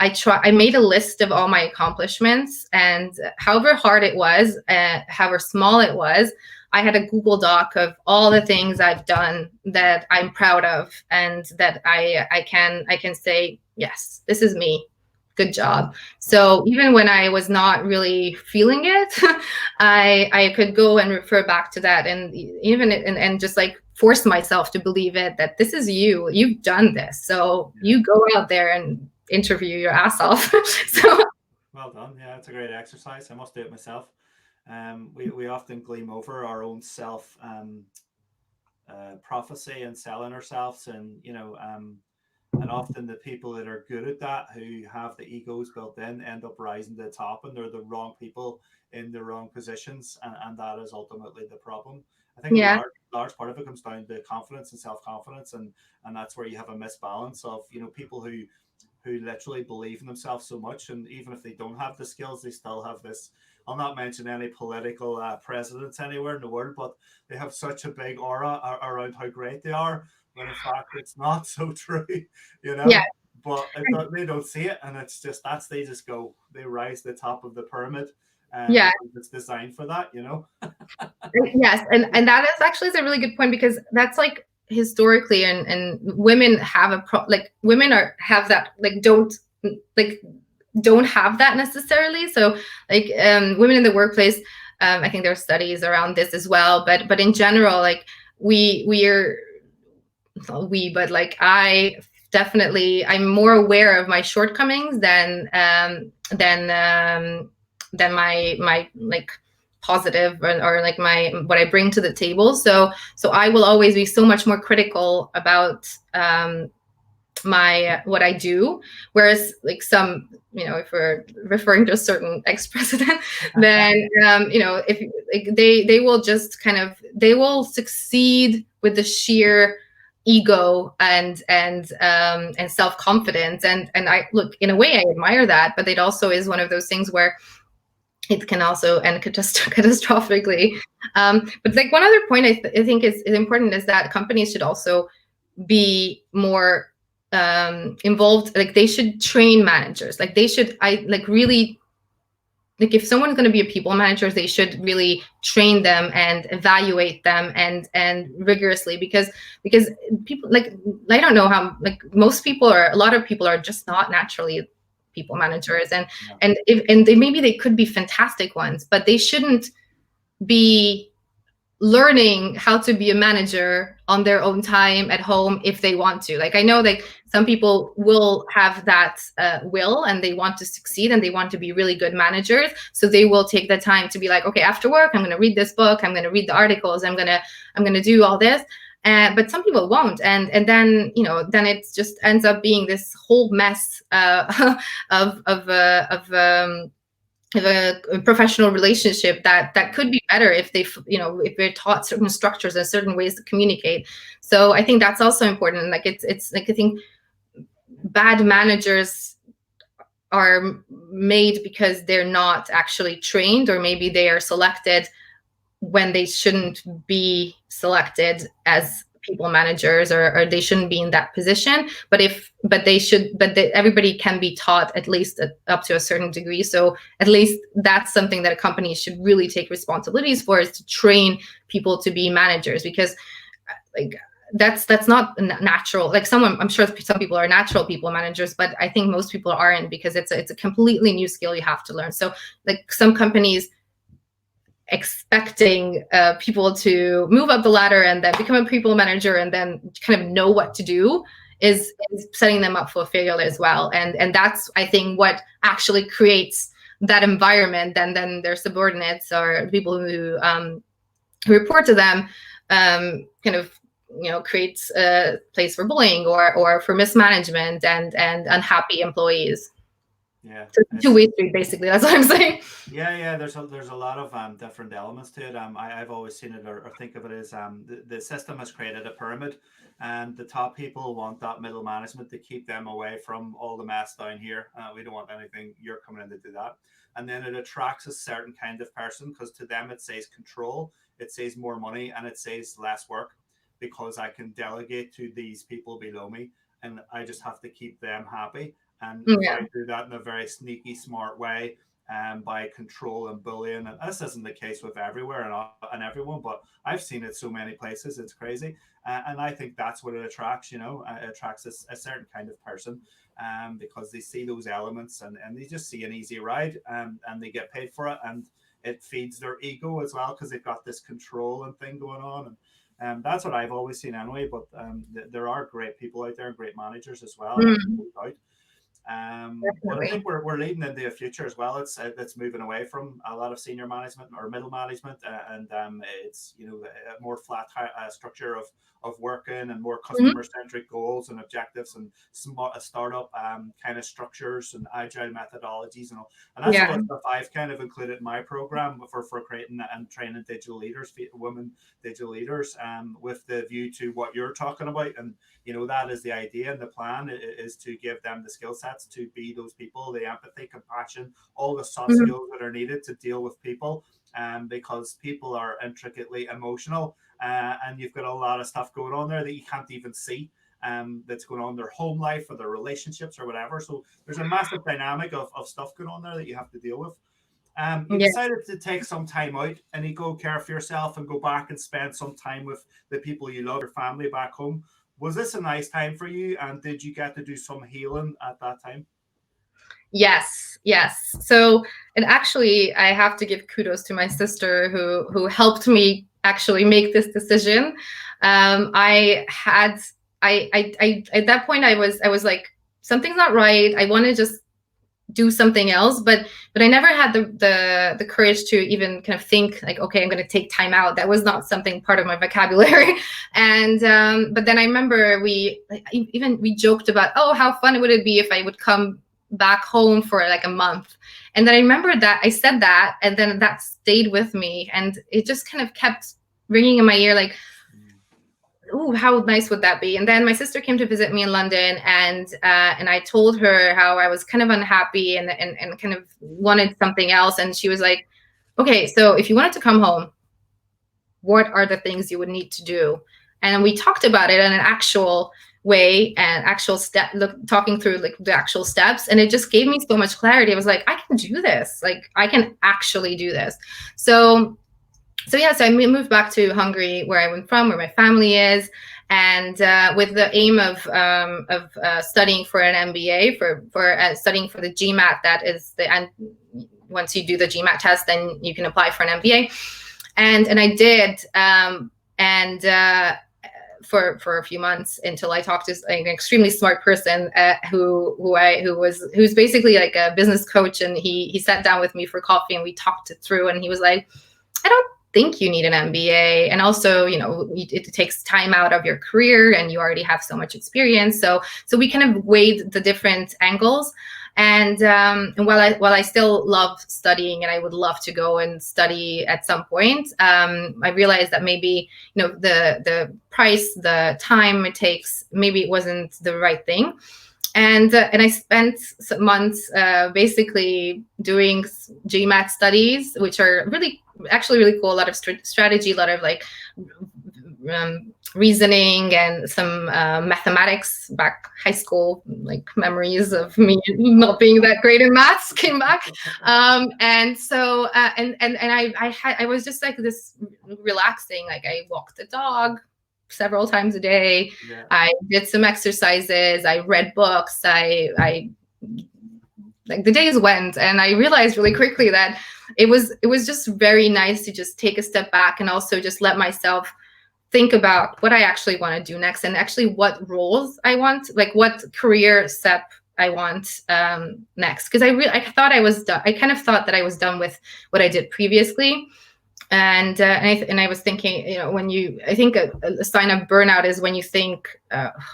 I made a list of all my accomplishments, and however hard it was, however small it was, I had a Google Doc of all the things I've done that I'm proud of, and that I can say, yes, this is me. Good job. So even when I was not really feeling it, I could go and refer back to that, and even and just like force myself to believe it, that this is you. You've done this. So you go out there and interview your ass off. So well done. Yeah, it's a great exercise. I must do it myself. We often gleam over our own self prophecy and selling ourselves, and often the people that are good at that, who have the egos built in, end up rising to the top, and they're the wrong people in the wrong positions, and that is ultimately the problem. I think a yeah, large part of it comes down to confidence and self confidence, and that's where you have a misbalance of people who literally believe in themselves so much, and even if they don't have the skills, they still have this. I'll not mention any political presidents anywhere in the world, but they have such a big aura around how great they are, when in fact it's not so true, you yeah, know. But they don't see it, and it's just they just go, they rise to the top of the pyramid, yeah. because it's designed for that. Yes, and that is actually is a really good point, because that's like historically, and women have women have that, like don't have that necessarily. So like women in the workplace, I think there are studies around this as well, but in general, like we are, not we, but like I definitely, I'm more aware of my shortcomings than my like positive, or like my what I bring to the table. So I will always be so much more critical about my what I do. Whereas like some, if we're referring to a certain ex-president, then if like they will just kind of, they will succeed with the sheer ego and self-confidence, and I look, in a way I admire that, but it also is one of those things where it can also end catastrophically. But like one other point I think is important is that companies should also be more involved. Like they should train managers. Like they should, I like really, like if someone's going to be a people manager, they should really train them and evaluate them and rigorously, because people, like, I don't know how, like most people, or a lot of people, are just not naturally people managers, and maybe they could be fantastic ones, but they shouldn't be learning how to be a manager on their own time at home if they want to. Like I know like some people will have that will, and they want to succeed, and they want to be really good managers, so they will take the time to be like, okay, after work I'm going to read this book, I'm going to read the articles, I'm going to do all this. But some people won't, and then then it just ends up being this whole mess of a professional relationship that could be better if if they're taught certain structures and certain ways to communicate. So I think that's also important. Like it's like, I think bad managers are made because they're not actually trained, or maybe they are selected when they shouldn't be selected as people managers, or they shouldn't be in that position. Everybody can be taught, at least up to a certain degree. So at least that's something that a company should really take responsibilities for, is to train people to be managers, because like that's not natural. Like I'm sure some people are natural people managers, but I think most people aren't, because it's a completely new skill you have to learn. So like some companies expecting people to move up the ladder and then become a people manager and then kind of know what to do is setting them up for failure as well. And that's, I think, what actually creates that environment. Then their subordinates, or people who report to them, kind of creates a place for bullying or for mismanagement and unhappy employees. Yeah, So it's a it's two-way street, basically. That's what I'm saying. yeah. There's a lot of different elements to it. I've always seen it or think of it as the system has created a pyramid, and the top people want that middle management to keep them away from all the mess down here. We don't want anything. You're coming in to do that, and then it attracts a certain kind of person because to them it says control, it says more money, and it says less work because I can delegate to these people below me, and I just have to keep them happy. And if I Yeah. do that in a very sneaky, smart way, by control and bullying, and this isn't the case with everywhere and everyone, but I've seen it so many places, it's crazy. And I think that's what it attracts, it attracts a certain kind of person because they see those elements and they just see an easy ride and they get paid for it. And it feeds their ego as well because they've got this control and thing going on. And that's what I've always seen anyway. But there are great people out there and great managers as well. Mm, No doubt. But I think definitely. we're leading into a future as well. It's moving away from a lot of senior management or middle management, and it's a more flat structure of working and more Mhm. customer centric goals and objectives and smart startup kind of structures and agile methodologies and all. And that's all Yeah. the stuff I've kind of included in my program for creating and training digital leaders, women digital leaders, with the view to what you're talking about. And that is the idea and the plan is to give them the skill sets to be those people, the empathy, compassion, all the soft Mhm. skills that are needed to deal with people, because people are intricately emotional, and you've got a lot of stuff going on there that you can't even see, that's going on in their home life or their relationships or whatever. So there's a massive dynamic of stuff going on there that you have to deal with. You Yeah. decided to take some time out and you go care for yourself and go back and spend some time with the people you love, your family back home. Was this a nice time for you? And did you get to do some healing at that time? Yes, yes. So, and actually, I have to give kudos to my sister who helped me actually make this decision. I had I at that point I was like, something's not right. I want to just do something else, but I never had the courage to even kind of think like, okay, I'm going to take time out. That was not something part of my vocabulary. And but then I remember we joked about, oh, how fun would it be if I would come back home for like a month. And then I remember that I said that, and then that stayed with me, and it just kind of kept ringing in my ear like, ooh, how nice would that be? And then my sister came to visit me in London, and I told her how I was kind of unhappy and kind of wanted something else. And she was like, okay, so if you wanted to come home, what are the things you would need to do? And we talked about it in an actual way and actual step, talking through like the actual steps. And it just gave me so much clarity. I was like, I can do this. Like, I can actually do this. So yeah, so I moved back to Hungary, where I went from, where my family is, and with the aim of studying for an MBA, for studying for the GMAT. That is and once you do the GMAT test, then you can apply for an MBA, and I did, and for a few months until I talked to an extremely smart person who's basically like a business coach, and he sat down with me for coffee and we talked it through, and he was like, I don't think you need an MBA. And also, it takes time out of your career and you already have so much experience. So we kind of weighed the different angles. And while I still love studying and I would love to go and study at some point, I realized that maybe, the price, the time it takes, maybe it wasn't the right thing. And I spent some months basically doing GMAT studies, which are actually really cool. A lot of strategy, a lot of like reasoning, and some mathematics. Back high school, like memories of me not being that great in maths came back. And so I was just like this relaxing. Like, I walked the dog several times a day. Yeah. I did some exercises. I read books. I like, the days went, and I realized really quickly that it was just very nice to just take a step back and also just let myself think about what I actually want to do next, and actually what roles I want, like what career step I want next. Because I thought I was done. I kind of thought that I was done with what I did previously. and I was thinking, I think a sign of burnout is when you think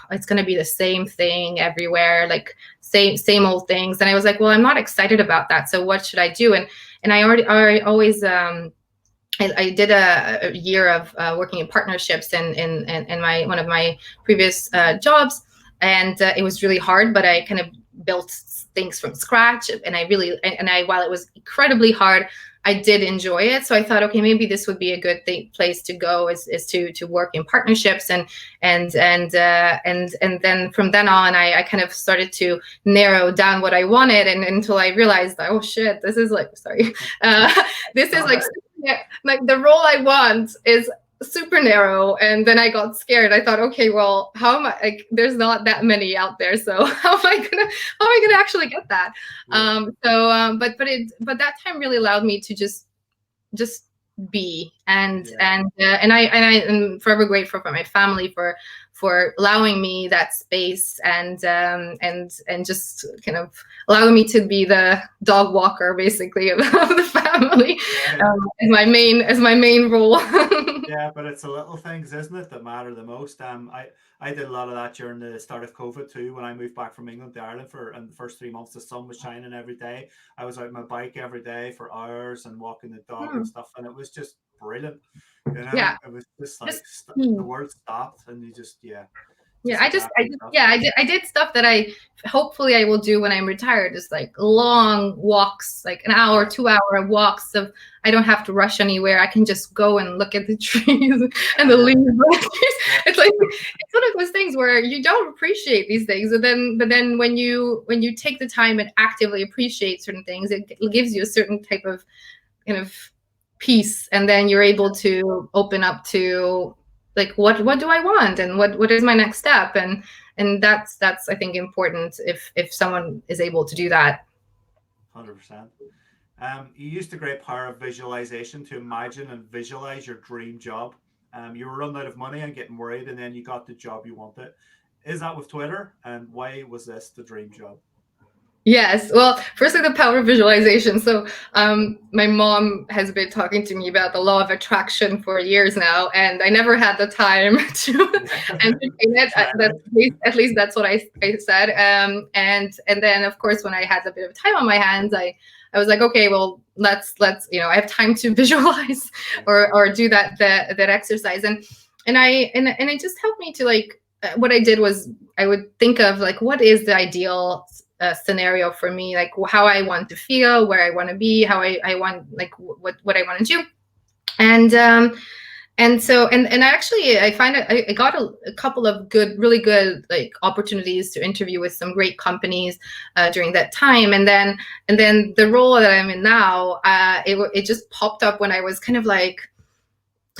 it's going to be the same thing everywhere, like same old things. And I was like, well, I'm not excited about that. So what should I do? And I always I did a year of working in partnerships in my one of my previous jobs, and it was really hard. But I kind of built things from scratch, and I while it was incredibly hard, I did enjoy it. So I thought, okay, maybe this would be a good place to go, is to work in partnerships, and then from then on, I kind of started to narrow down what I wanted, and until I realized, oh shit, this is like, sorry, this is like the role I want is super narrow. And then I got scared. I thought, okay, well, how am I, like, there's not that many out there, so how am I gonna actually get that? Yeah. But that time really allowed me to just be, and I'm forever grateful for my family for allowing me that space, and just kind of allowing me to be the dog walker, basically, of the family, as my main role. Yeah, but it's the little things, isn't it, that matter the most. I did a lot of that during the start of COVID too. When I moved back from England to Ireland and the first 3 months, the sun was shining every day. I was out on my bike every day for hours and walking the dog and stuff, and it was just brilliant. Yeah. It was just like the world stopped, and you just I did stuff that hopefully I will do when I'm retired, just like long walks, like an hour, 2 hour walks of, I don't have to rush anywhere. I can just go and look at the trees and the leaves. It's like, it's one of those things where you don't appreciate these things. But then when you take the time and actively appreciate certain things, it gives you a certain type of kind of peace. And then you're able to open up to, like, what do I want, and what is my next step, and that's I think important if someone is able to do that. 100%. You used the great power of visualization to imagine and visualize your dream job. You were running out of money and getting worried, and then you got the job you wanted. Is that with Twitter? And why was this the dream job? Yes. Well, firstly, the power of visualization. So my mom has been talking to me about the law of attraction for years now, and I never had the time to entertain it. At least that's what I said. And then, of course, when I had a bit of time on my hands, I was like, okay, well, let's I have time to visualize or do that exercise. And it just helped me to, like, what I did was I would think of, like, what is the ideal scenario for me, like how I want to feel, where I want to be, how I want, like, what I want to do. And so actually I find I got a couple of really good like opportunities to interview with some great companies during that time. And then the role that I'm in now, it just popped up when I was kind of like,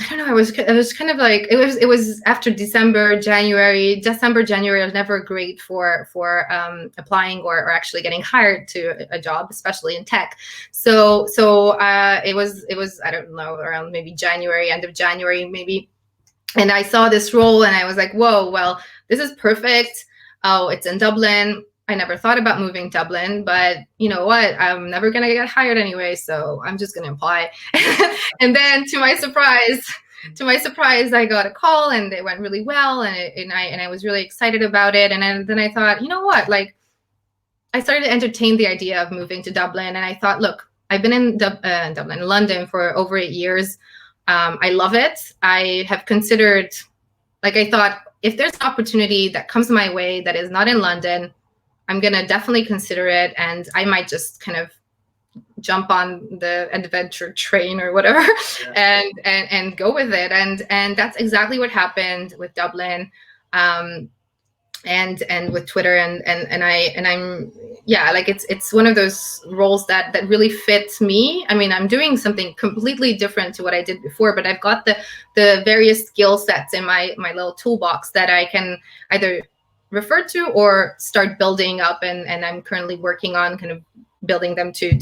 I don't know. I was kind of like, it was after December, January was never great for applying or actually getting hired to a job, especially in tech. So it was I don't know, around maybe January, end of January maybe, and I saw this role and I was like, whoa, well, this is perfect. Oh, it's in Dublin. I never thought about moving to Dublin, but you know what? I'm never going to get hired anyway, so I'm just going to apply. And then to my surprise, I got a call and it went really well, and I was really excited about it. And then I thought, you know what? Like, I started to entertain the idea of moving to Dublin, and I thought, look, I've been in London for over 8 years. I love it. I have considered, like, I thought, if there's an opportunity that comes my way that is not in London, I'm going to definitely consider it, and I might just kind of jump on the adventure train or whatever, and go with it. And that's exactly what happened with Dublin, and with Twitter, and I'm like, it's one of those roles that really fits me. I mean, I'm doing something completely different to what I did before, but I've got the various skill sets in my little toolbox that I can either refer to or start building up, and I'm currently working on kind of building them to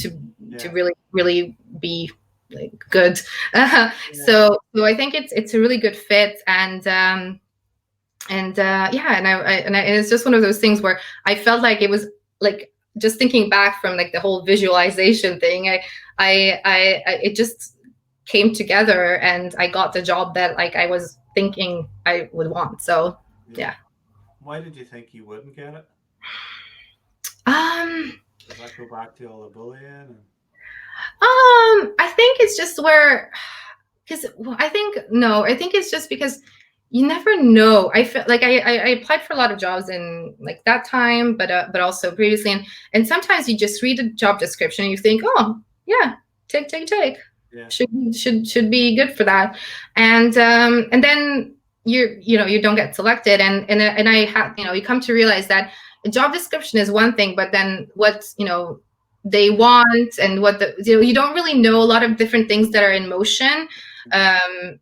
really be like good. So I think it's a really good fit, and it's just one of those things where I felt like it was like, just thinking back from like the whole visualization thing, it just came together and I got the job that like I was thinking I would want. So yeah. Why did you think you wouldn't get it? Um, Does that go back to all the bullying? I think it's just where, because I think it's just because you never know. I feel like I applied for a lot of jobs in like that time, but also previously, and sometimes you just read a job description and you think, oh yeah, take, Yeah. should be good for that, and then you don't get selected, and I had you come to realize that a job description is one thing, but then what they want and what you don't really know a lot of different things that are in motion. um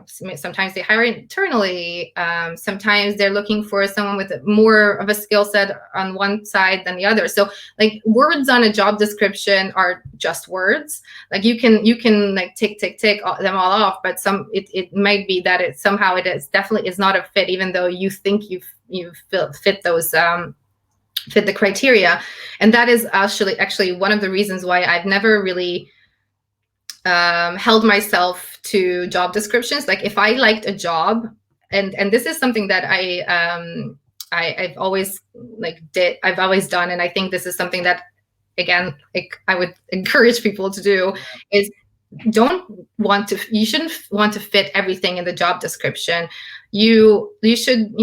Sometimes they hire internally, sometimes they're looking for someone with more of a skill set on one side than the other. So like words on a job description are just words. Like you can like tick them all off, but it might be that it somehow it is definitely is not a fit, even though you think you've fit those fit the criteria. And that is actually one of the reasons why I've never really held myself to job descriptions. Like if I liked a job, and this is something that I've always I've always done, and I think this is something that again like I would encourage people to do, is you shouldn't want to fit everything in the job description. You should,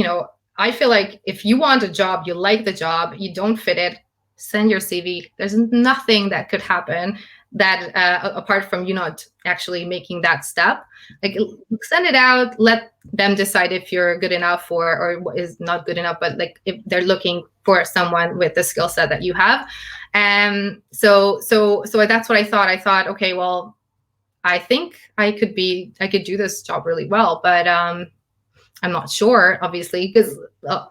I feel like if you want a job, you like the job, you don't fit it, send your CV. There's nothing that could happen that apart from you not actually making that step. Like send it out, let them decide if you're good enough or is not good enough, but like if they're looking for someone with the skill set that you have. And so that's what I thought, okay, well, I think I could do this job really well, but I'm not sure, obviously, because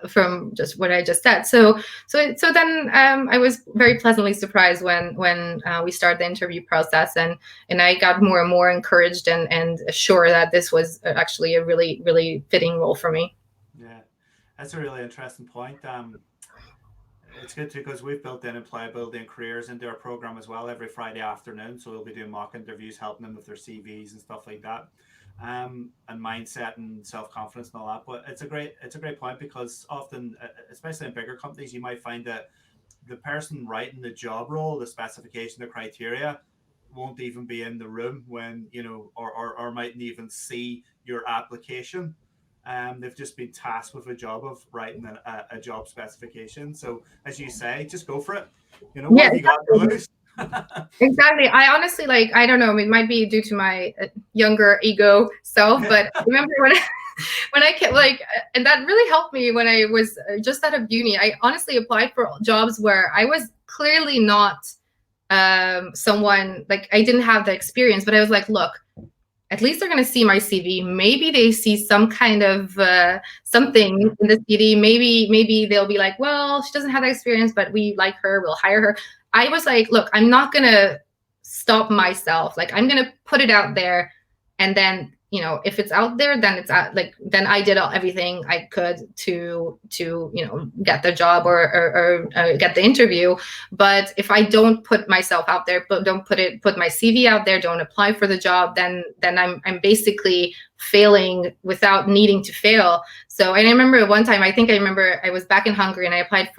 from just what I just said. So then I was very pleasantly surprised when we started the interview process, and I got more and more encouraged and sure that this was actually a really, really fitting role for me. Yeah, that's a really interesting point. It's good too because we've built in employability and careers into our program as well every Friday afternoon. So we'll be doing mock interviews, helping them with their CVs and stuff like that, and mindset and self confidence and all that. But it's a great point because often, especially in bigger companies, you might find that the person writing the job role, the specification, the criteria, won't even be in the room when or mightn't even see your application. They've just been tasked with a job of writing a job specification. So as you say, just go for it. What Yeah, have you got to lose? exactly. I honestly, like, I don't know, it might be due to my younger ego self, but I remember when I kept like, and that really helped me when I was just out of uni. I honestly applied for jobs where I was clearly not someone, like I didn't have the experience, but I was like, look, at least they're going to see my CV. Maybe they see some kind of something in the CV. Maybe they'll be like, well, she doesn't have that experience, but we like her, we'll hire her. I was like, look, I'm not going to stop myself. Like I'm going to put it out there, and then if it's out there, then it's out. Like then I did everything I could to get the job or get the interview. But if I don't put myself out there, but don't put my CV out there, don't apply for the job, then I'm basically failing without needing to fail. So, and I remember one time, I remember I was back in Hungary and I applied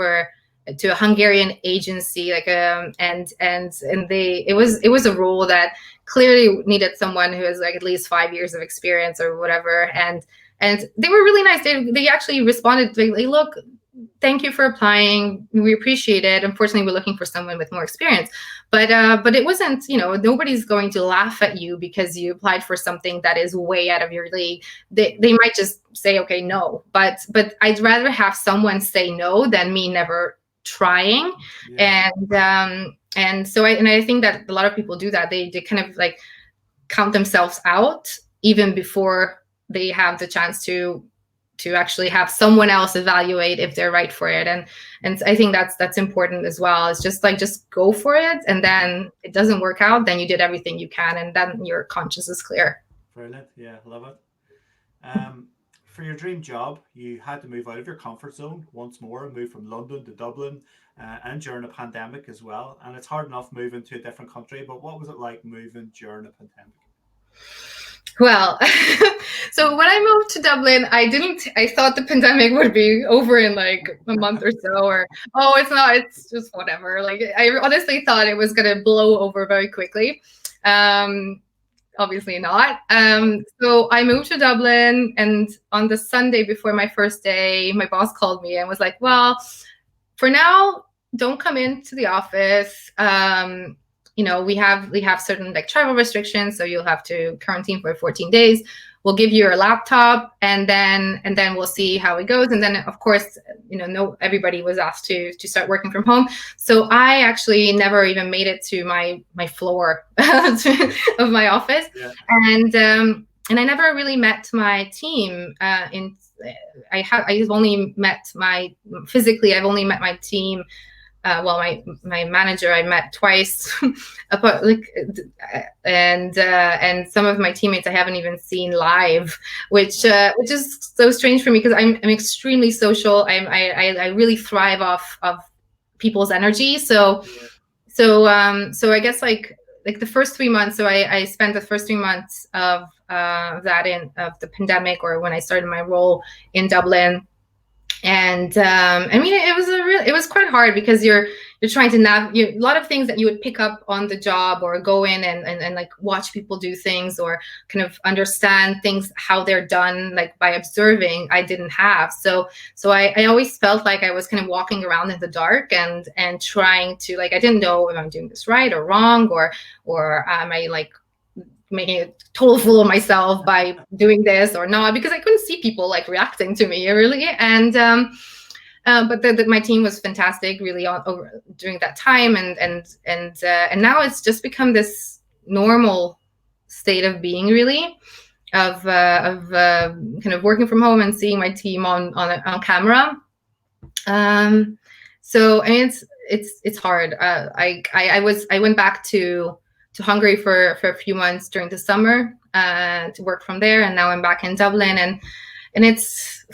to a Hungarian agency, like and it was a role that clearly needed someone who has like at least 5 years of experience or whatever, and they were really nice. They actually responded like, look, thank you for applying, we appreciate it, unfortunately we're looking for someone with more experience. But it wasn't, nobody's going to laugh at you because you applied for something that is way out of your league. They might just say, okay, no, but I'd rather have someone say no than me never trying. Yeah. And so I think that a lot of people do that. They kind of like count themselves out even before they have the chance to actually have someone else evaluate if they're right for it. And I think that's important as well. It's just go for it, and then it doesn't work out, then you did everything you can, and then your conscience is clear. Brilliant. Yeah, love it. For your dream job, you had to move out of your comfort zone once more, move from London to Dublin, and during a pandemic as well. And it's hard enough moving to a different country, but what was it like moving during a pandemic? Well, so when I moved to Dublin, I thought the pandemic would be over in like a month or so, or, oh, it's not, it's just whatever. Like, I honestly thought it was going to blow over very quickly. Obviously not. So I moved to Dublin, and on the Sunday before my first day, my boss called me and was like, well, for now, don't come into the office. We have certain like travel restrictions, so you'll have to quarantine for 14 days. We'll give you your laptop, and then we'll see how it goes. And then, of course, no, everybody was asked to start working from home. So I actually never even made it to my floor of my office, Yeah. And I never really met my team. I've only met physically. I've only met my team. Well, my manager I met twice, but and some of my teammates I haven't even seen live, which is so strange for me because I'm extremely social. I really thrive off of people's energy. So I guess like the first 3 months. So I spent the first 3 months of the pandemic, or when I started my role in Dublin. And I mean, it was quite hard because you're trying to navigate a lot of things that you would pick up on the job, or go in and like watch people do things, or kind of understand things how they're done, like by observing. I didn't have so I always felt like I was kind of walking around in the dark and trying to, like, I didn't know if I'm doing this right or wrong, or am I like making a total fool of myself by doing this or not, because I couldn't see people like reacting to me really. And but my team was fantastic really during that time, and now it's just become this normal state of being, really, of kind of working from home and seeing my team on camera. So I mean, it's hard. I went back to Hungary for a few months during the summer to work from there, and now I'm back in Dublin, and it's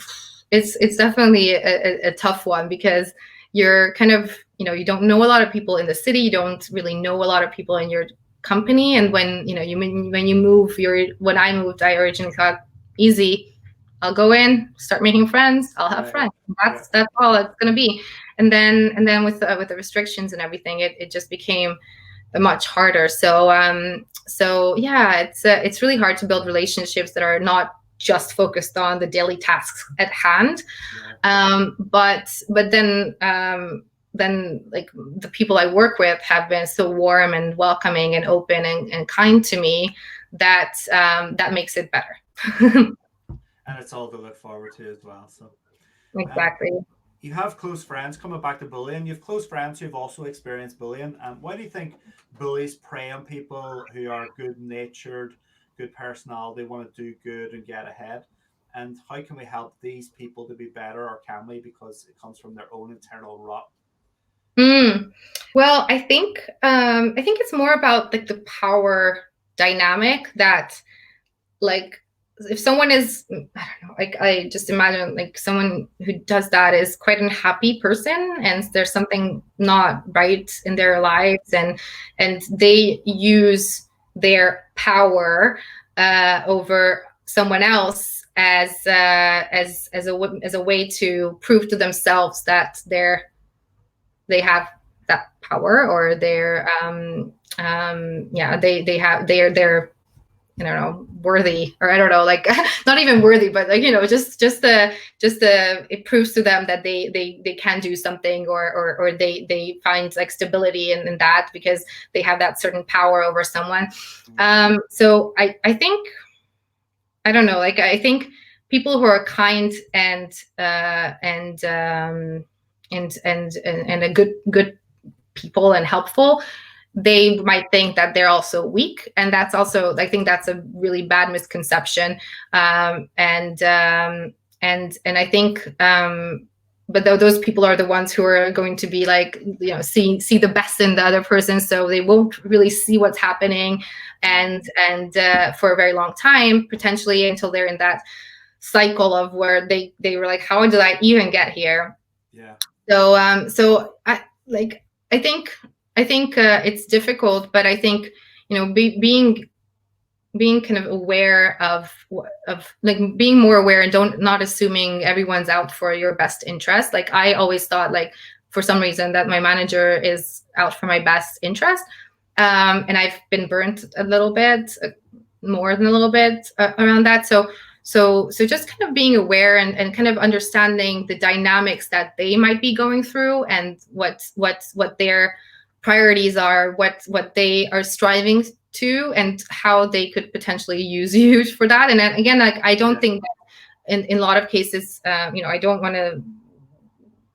definitely a tough one, because you're kind of, you don't know a lot of people in the city, you don't really know a lot of people in your company, and when you move, when I moved, I originally thought, easy, I'll go in, start making friends, I'll have friends. That's all it's gonna be. And then with the restrictions and everything, it just became much harder. So yeah, it's really hard to build relationships that are not just focused on the daily tasks at hand. But then like the people I work with have been so warm and welcoming and open and kind to me that that makes it better. And it's all to look forward to as well. So exactly. You have close friends, coming back to bullying, you have close friends who've also experienced bullying. Why do you think bullies prey on people who are good natured, good personality, want to do good and get ahead? And how can we help these people to be better, or can we, because it comes from their own internal rot? Well, I think it's more about like the power dynamic, that like if someone is, I don't know, like I just imagine like someone who does that is quite an unhappy person, and there's something not right in their lives, and they use their power over someone else as a way to prove to themselves that they have that power, or they're they're I don't know, worthy, or I don't know, like not even worthy, but like, just it proves to them that they can do something, or they find like stability in that, because they have that certain power over someone. So I think, I don't know, like I think people who are kind and a good people and helpful, they might think that they're also weak, and that's also, I think that's a really bad misconception. And I think but those people are the ones who are going to be like, see the best in the other person, so they won't really see what's happening, and for a very long time, potentially, until they're in that cycle of where they were like, how did I even get here? Yeah. So I think it's difficult, but I think, being being kind of aware of like being more aware and don't not assuming everyone's out for your best interest. Like I always thought like for some reason that my manager is out for my best interest. And I've been burnt a little bit, more than a little bit around that. So just kind of being aware and kind of understanding the dynamics that they might be going through and what their priorities are, what they are striving to, and how they could potentially use you for that. And then, again, like I don't think that in a lot of cases, I don't want to.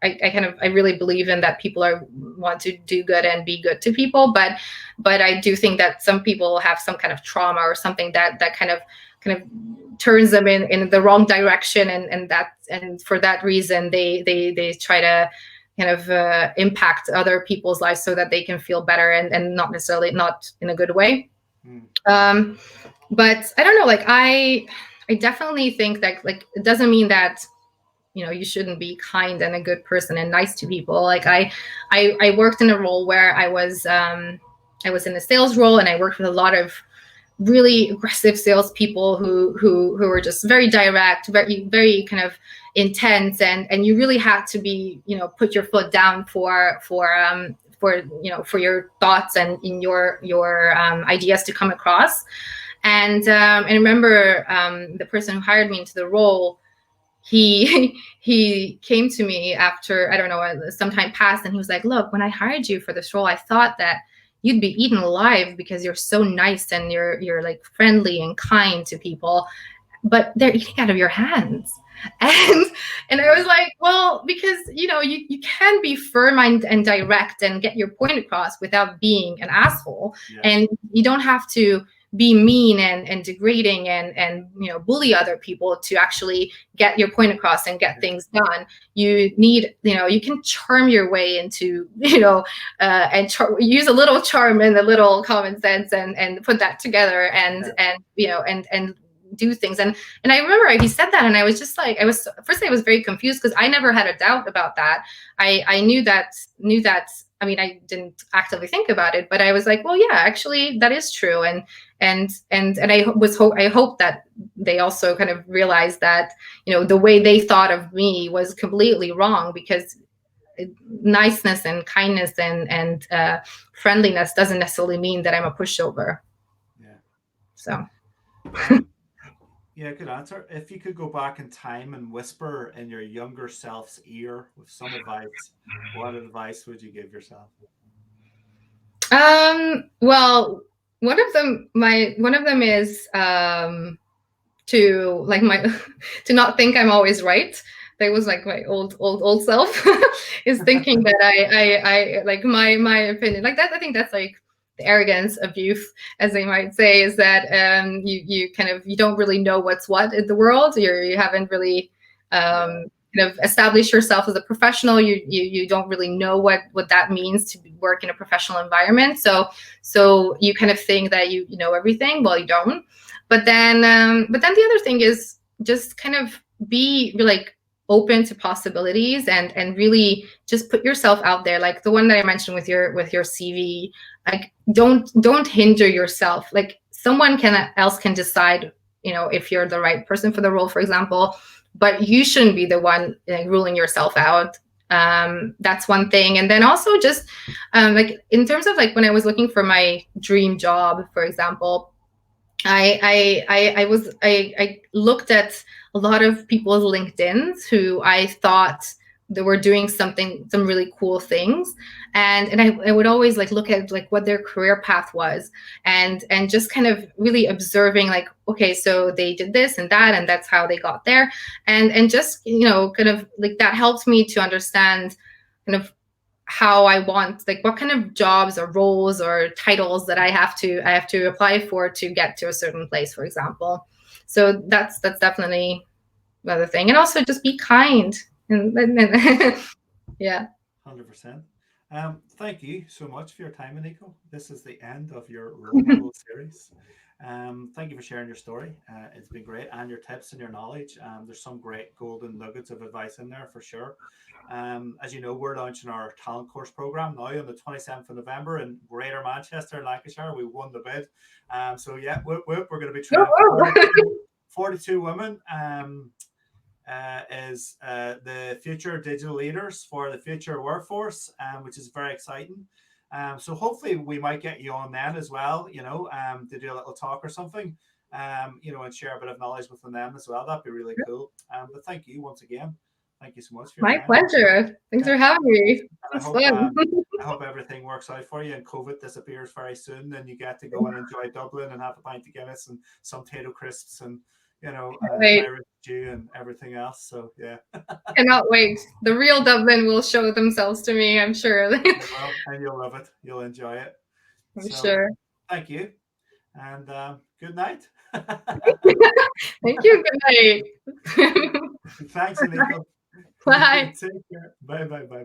I really believe in that people want to do good and be good to people, but I do think that some people have some kind of trauma or something that kind of turns them in the wrong direction, and for that reason they try to kind of impact other people's lives so that they can feel better, and not necessarily not in a good way. But I don't know, like I definitely think that like it doesn't mean that you shouldn't be kind and a good person and nice to people. Like I worked in a role where I was in a sales role, and I worked with a lot of really aggressive salespeople who were just very direct, very kind of intense, and you really had to be put your foot down for your thoughts and in your ideas to come across. And I remember the person who hired me into the role, he came to me after, I don't know, some time passed, and he was like, look, when I hired you for this role, I thought that you'd be eaten alive because you're so nice and you're like friendly and kind to people, but they're eating out of your hands. And I was like, well, because you can be firm and direct and get your point across without being an asshole. And you don't have to be mean and degrading and bully other people to actually get your point across and get things done. You need, you can charm your way into, and use a little charm and a little common sense and put that together and do things. And I remember he said that, and I was just like, I was very confused because I never had a doubt about that. I knew that. I mean, I didn't actively think about it, but I was like, well, yeah, actually, that is true. And I hope that they also kind of realized that, the way they thought of me was completely wrong, because niceness and kindness and friendliness doesn't necessarily mean that I'm a pushover. Yeah. So. Yeah, good answer. If you could go back in time and whisper in your younger self's ear with some advice, what advice would you give yourself? Well, one of them is to like to not think I'm always right. That was like my old self is thinking that I like my opinion like that. I think that's like the arrogance of youth, as they might say, is that you kind of, you don't really know what's what in the world. You haven't really kind of established yourself as a professional. You don't really know what that means to work in a professional environment. So you kind of think that you know everything. Well, you don't. But then the other thing is just kind of be like open to possibilities and really just put yourself out there. Like the one that I mentioned with your CV, like don't hinder yourself. Like someone else can decide, if you're the right person for the role, for example, but you shouldn't be the one ruling yourself out. That's one thing. And then also just like in terms of like when I was looking for my dream job, for example, I looked at a lot of people's LinkedIn's who I thought they were doing some really cool things, and I would always like look at like what their career path was, and just kind of really observing like, okay, so they did this and that, and that's how they got there, and just kind of like that helped me to understand kind of how I want, like what kind of jobs or roles or titles that I have to apply for to get to a certain place, for example. So that's definitely another thing. And also just be kind. Yeah. 100%. Thank you so much for your time, Eniko. This is the end of your role model series. Thank you for sharing your story. It's been great, and your tips and your knowledge. There's some great golden nuggets of advice in there for sure. As you know, we're launching our talent course program now on the 27th of November in Greater Manchester, Lancashire. We won the bid. So yeah, we're going to be training 42 women. Is the future digital leaders for the future workforce, which is very exciting. So hopefully we might get you on then as well, to do a little talk or something, and share a bit of knowledge with them as well. That'd be really cool. But thank you once again. Thank you so much for your My time. pleasure. Thanks for having me. And It's fun. I hope everything works out for you and COVID disappears very soon and you get to go and enjoy Dublin and have a pint of Guinness and some potato crisps and Irish stew and everything else. So yeah. Cannot wait. The real Dublin will show themselves to me, I'm sure. And you'll love it. You'll enjoy it. I'm sure. Thank you. And good night. Thank you. Good night. Thanks, Eniko. Bye. Take care. Bye.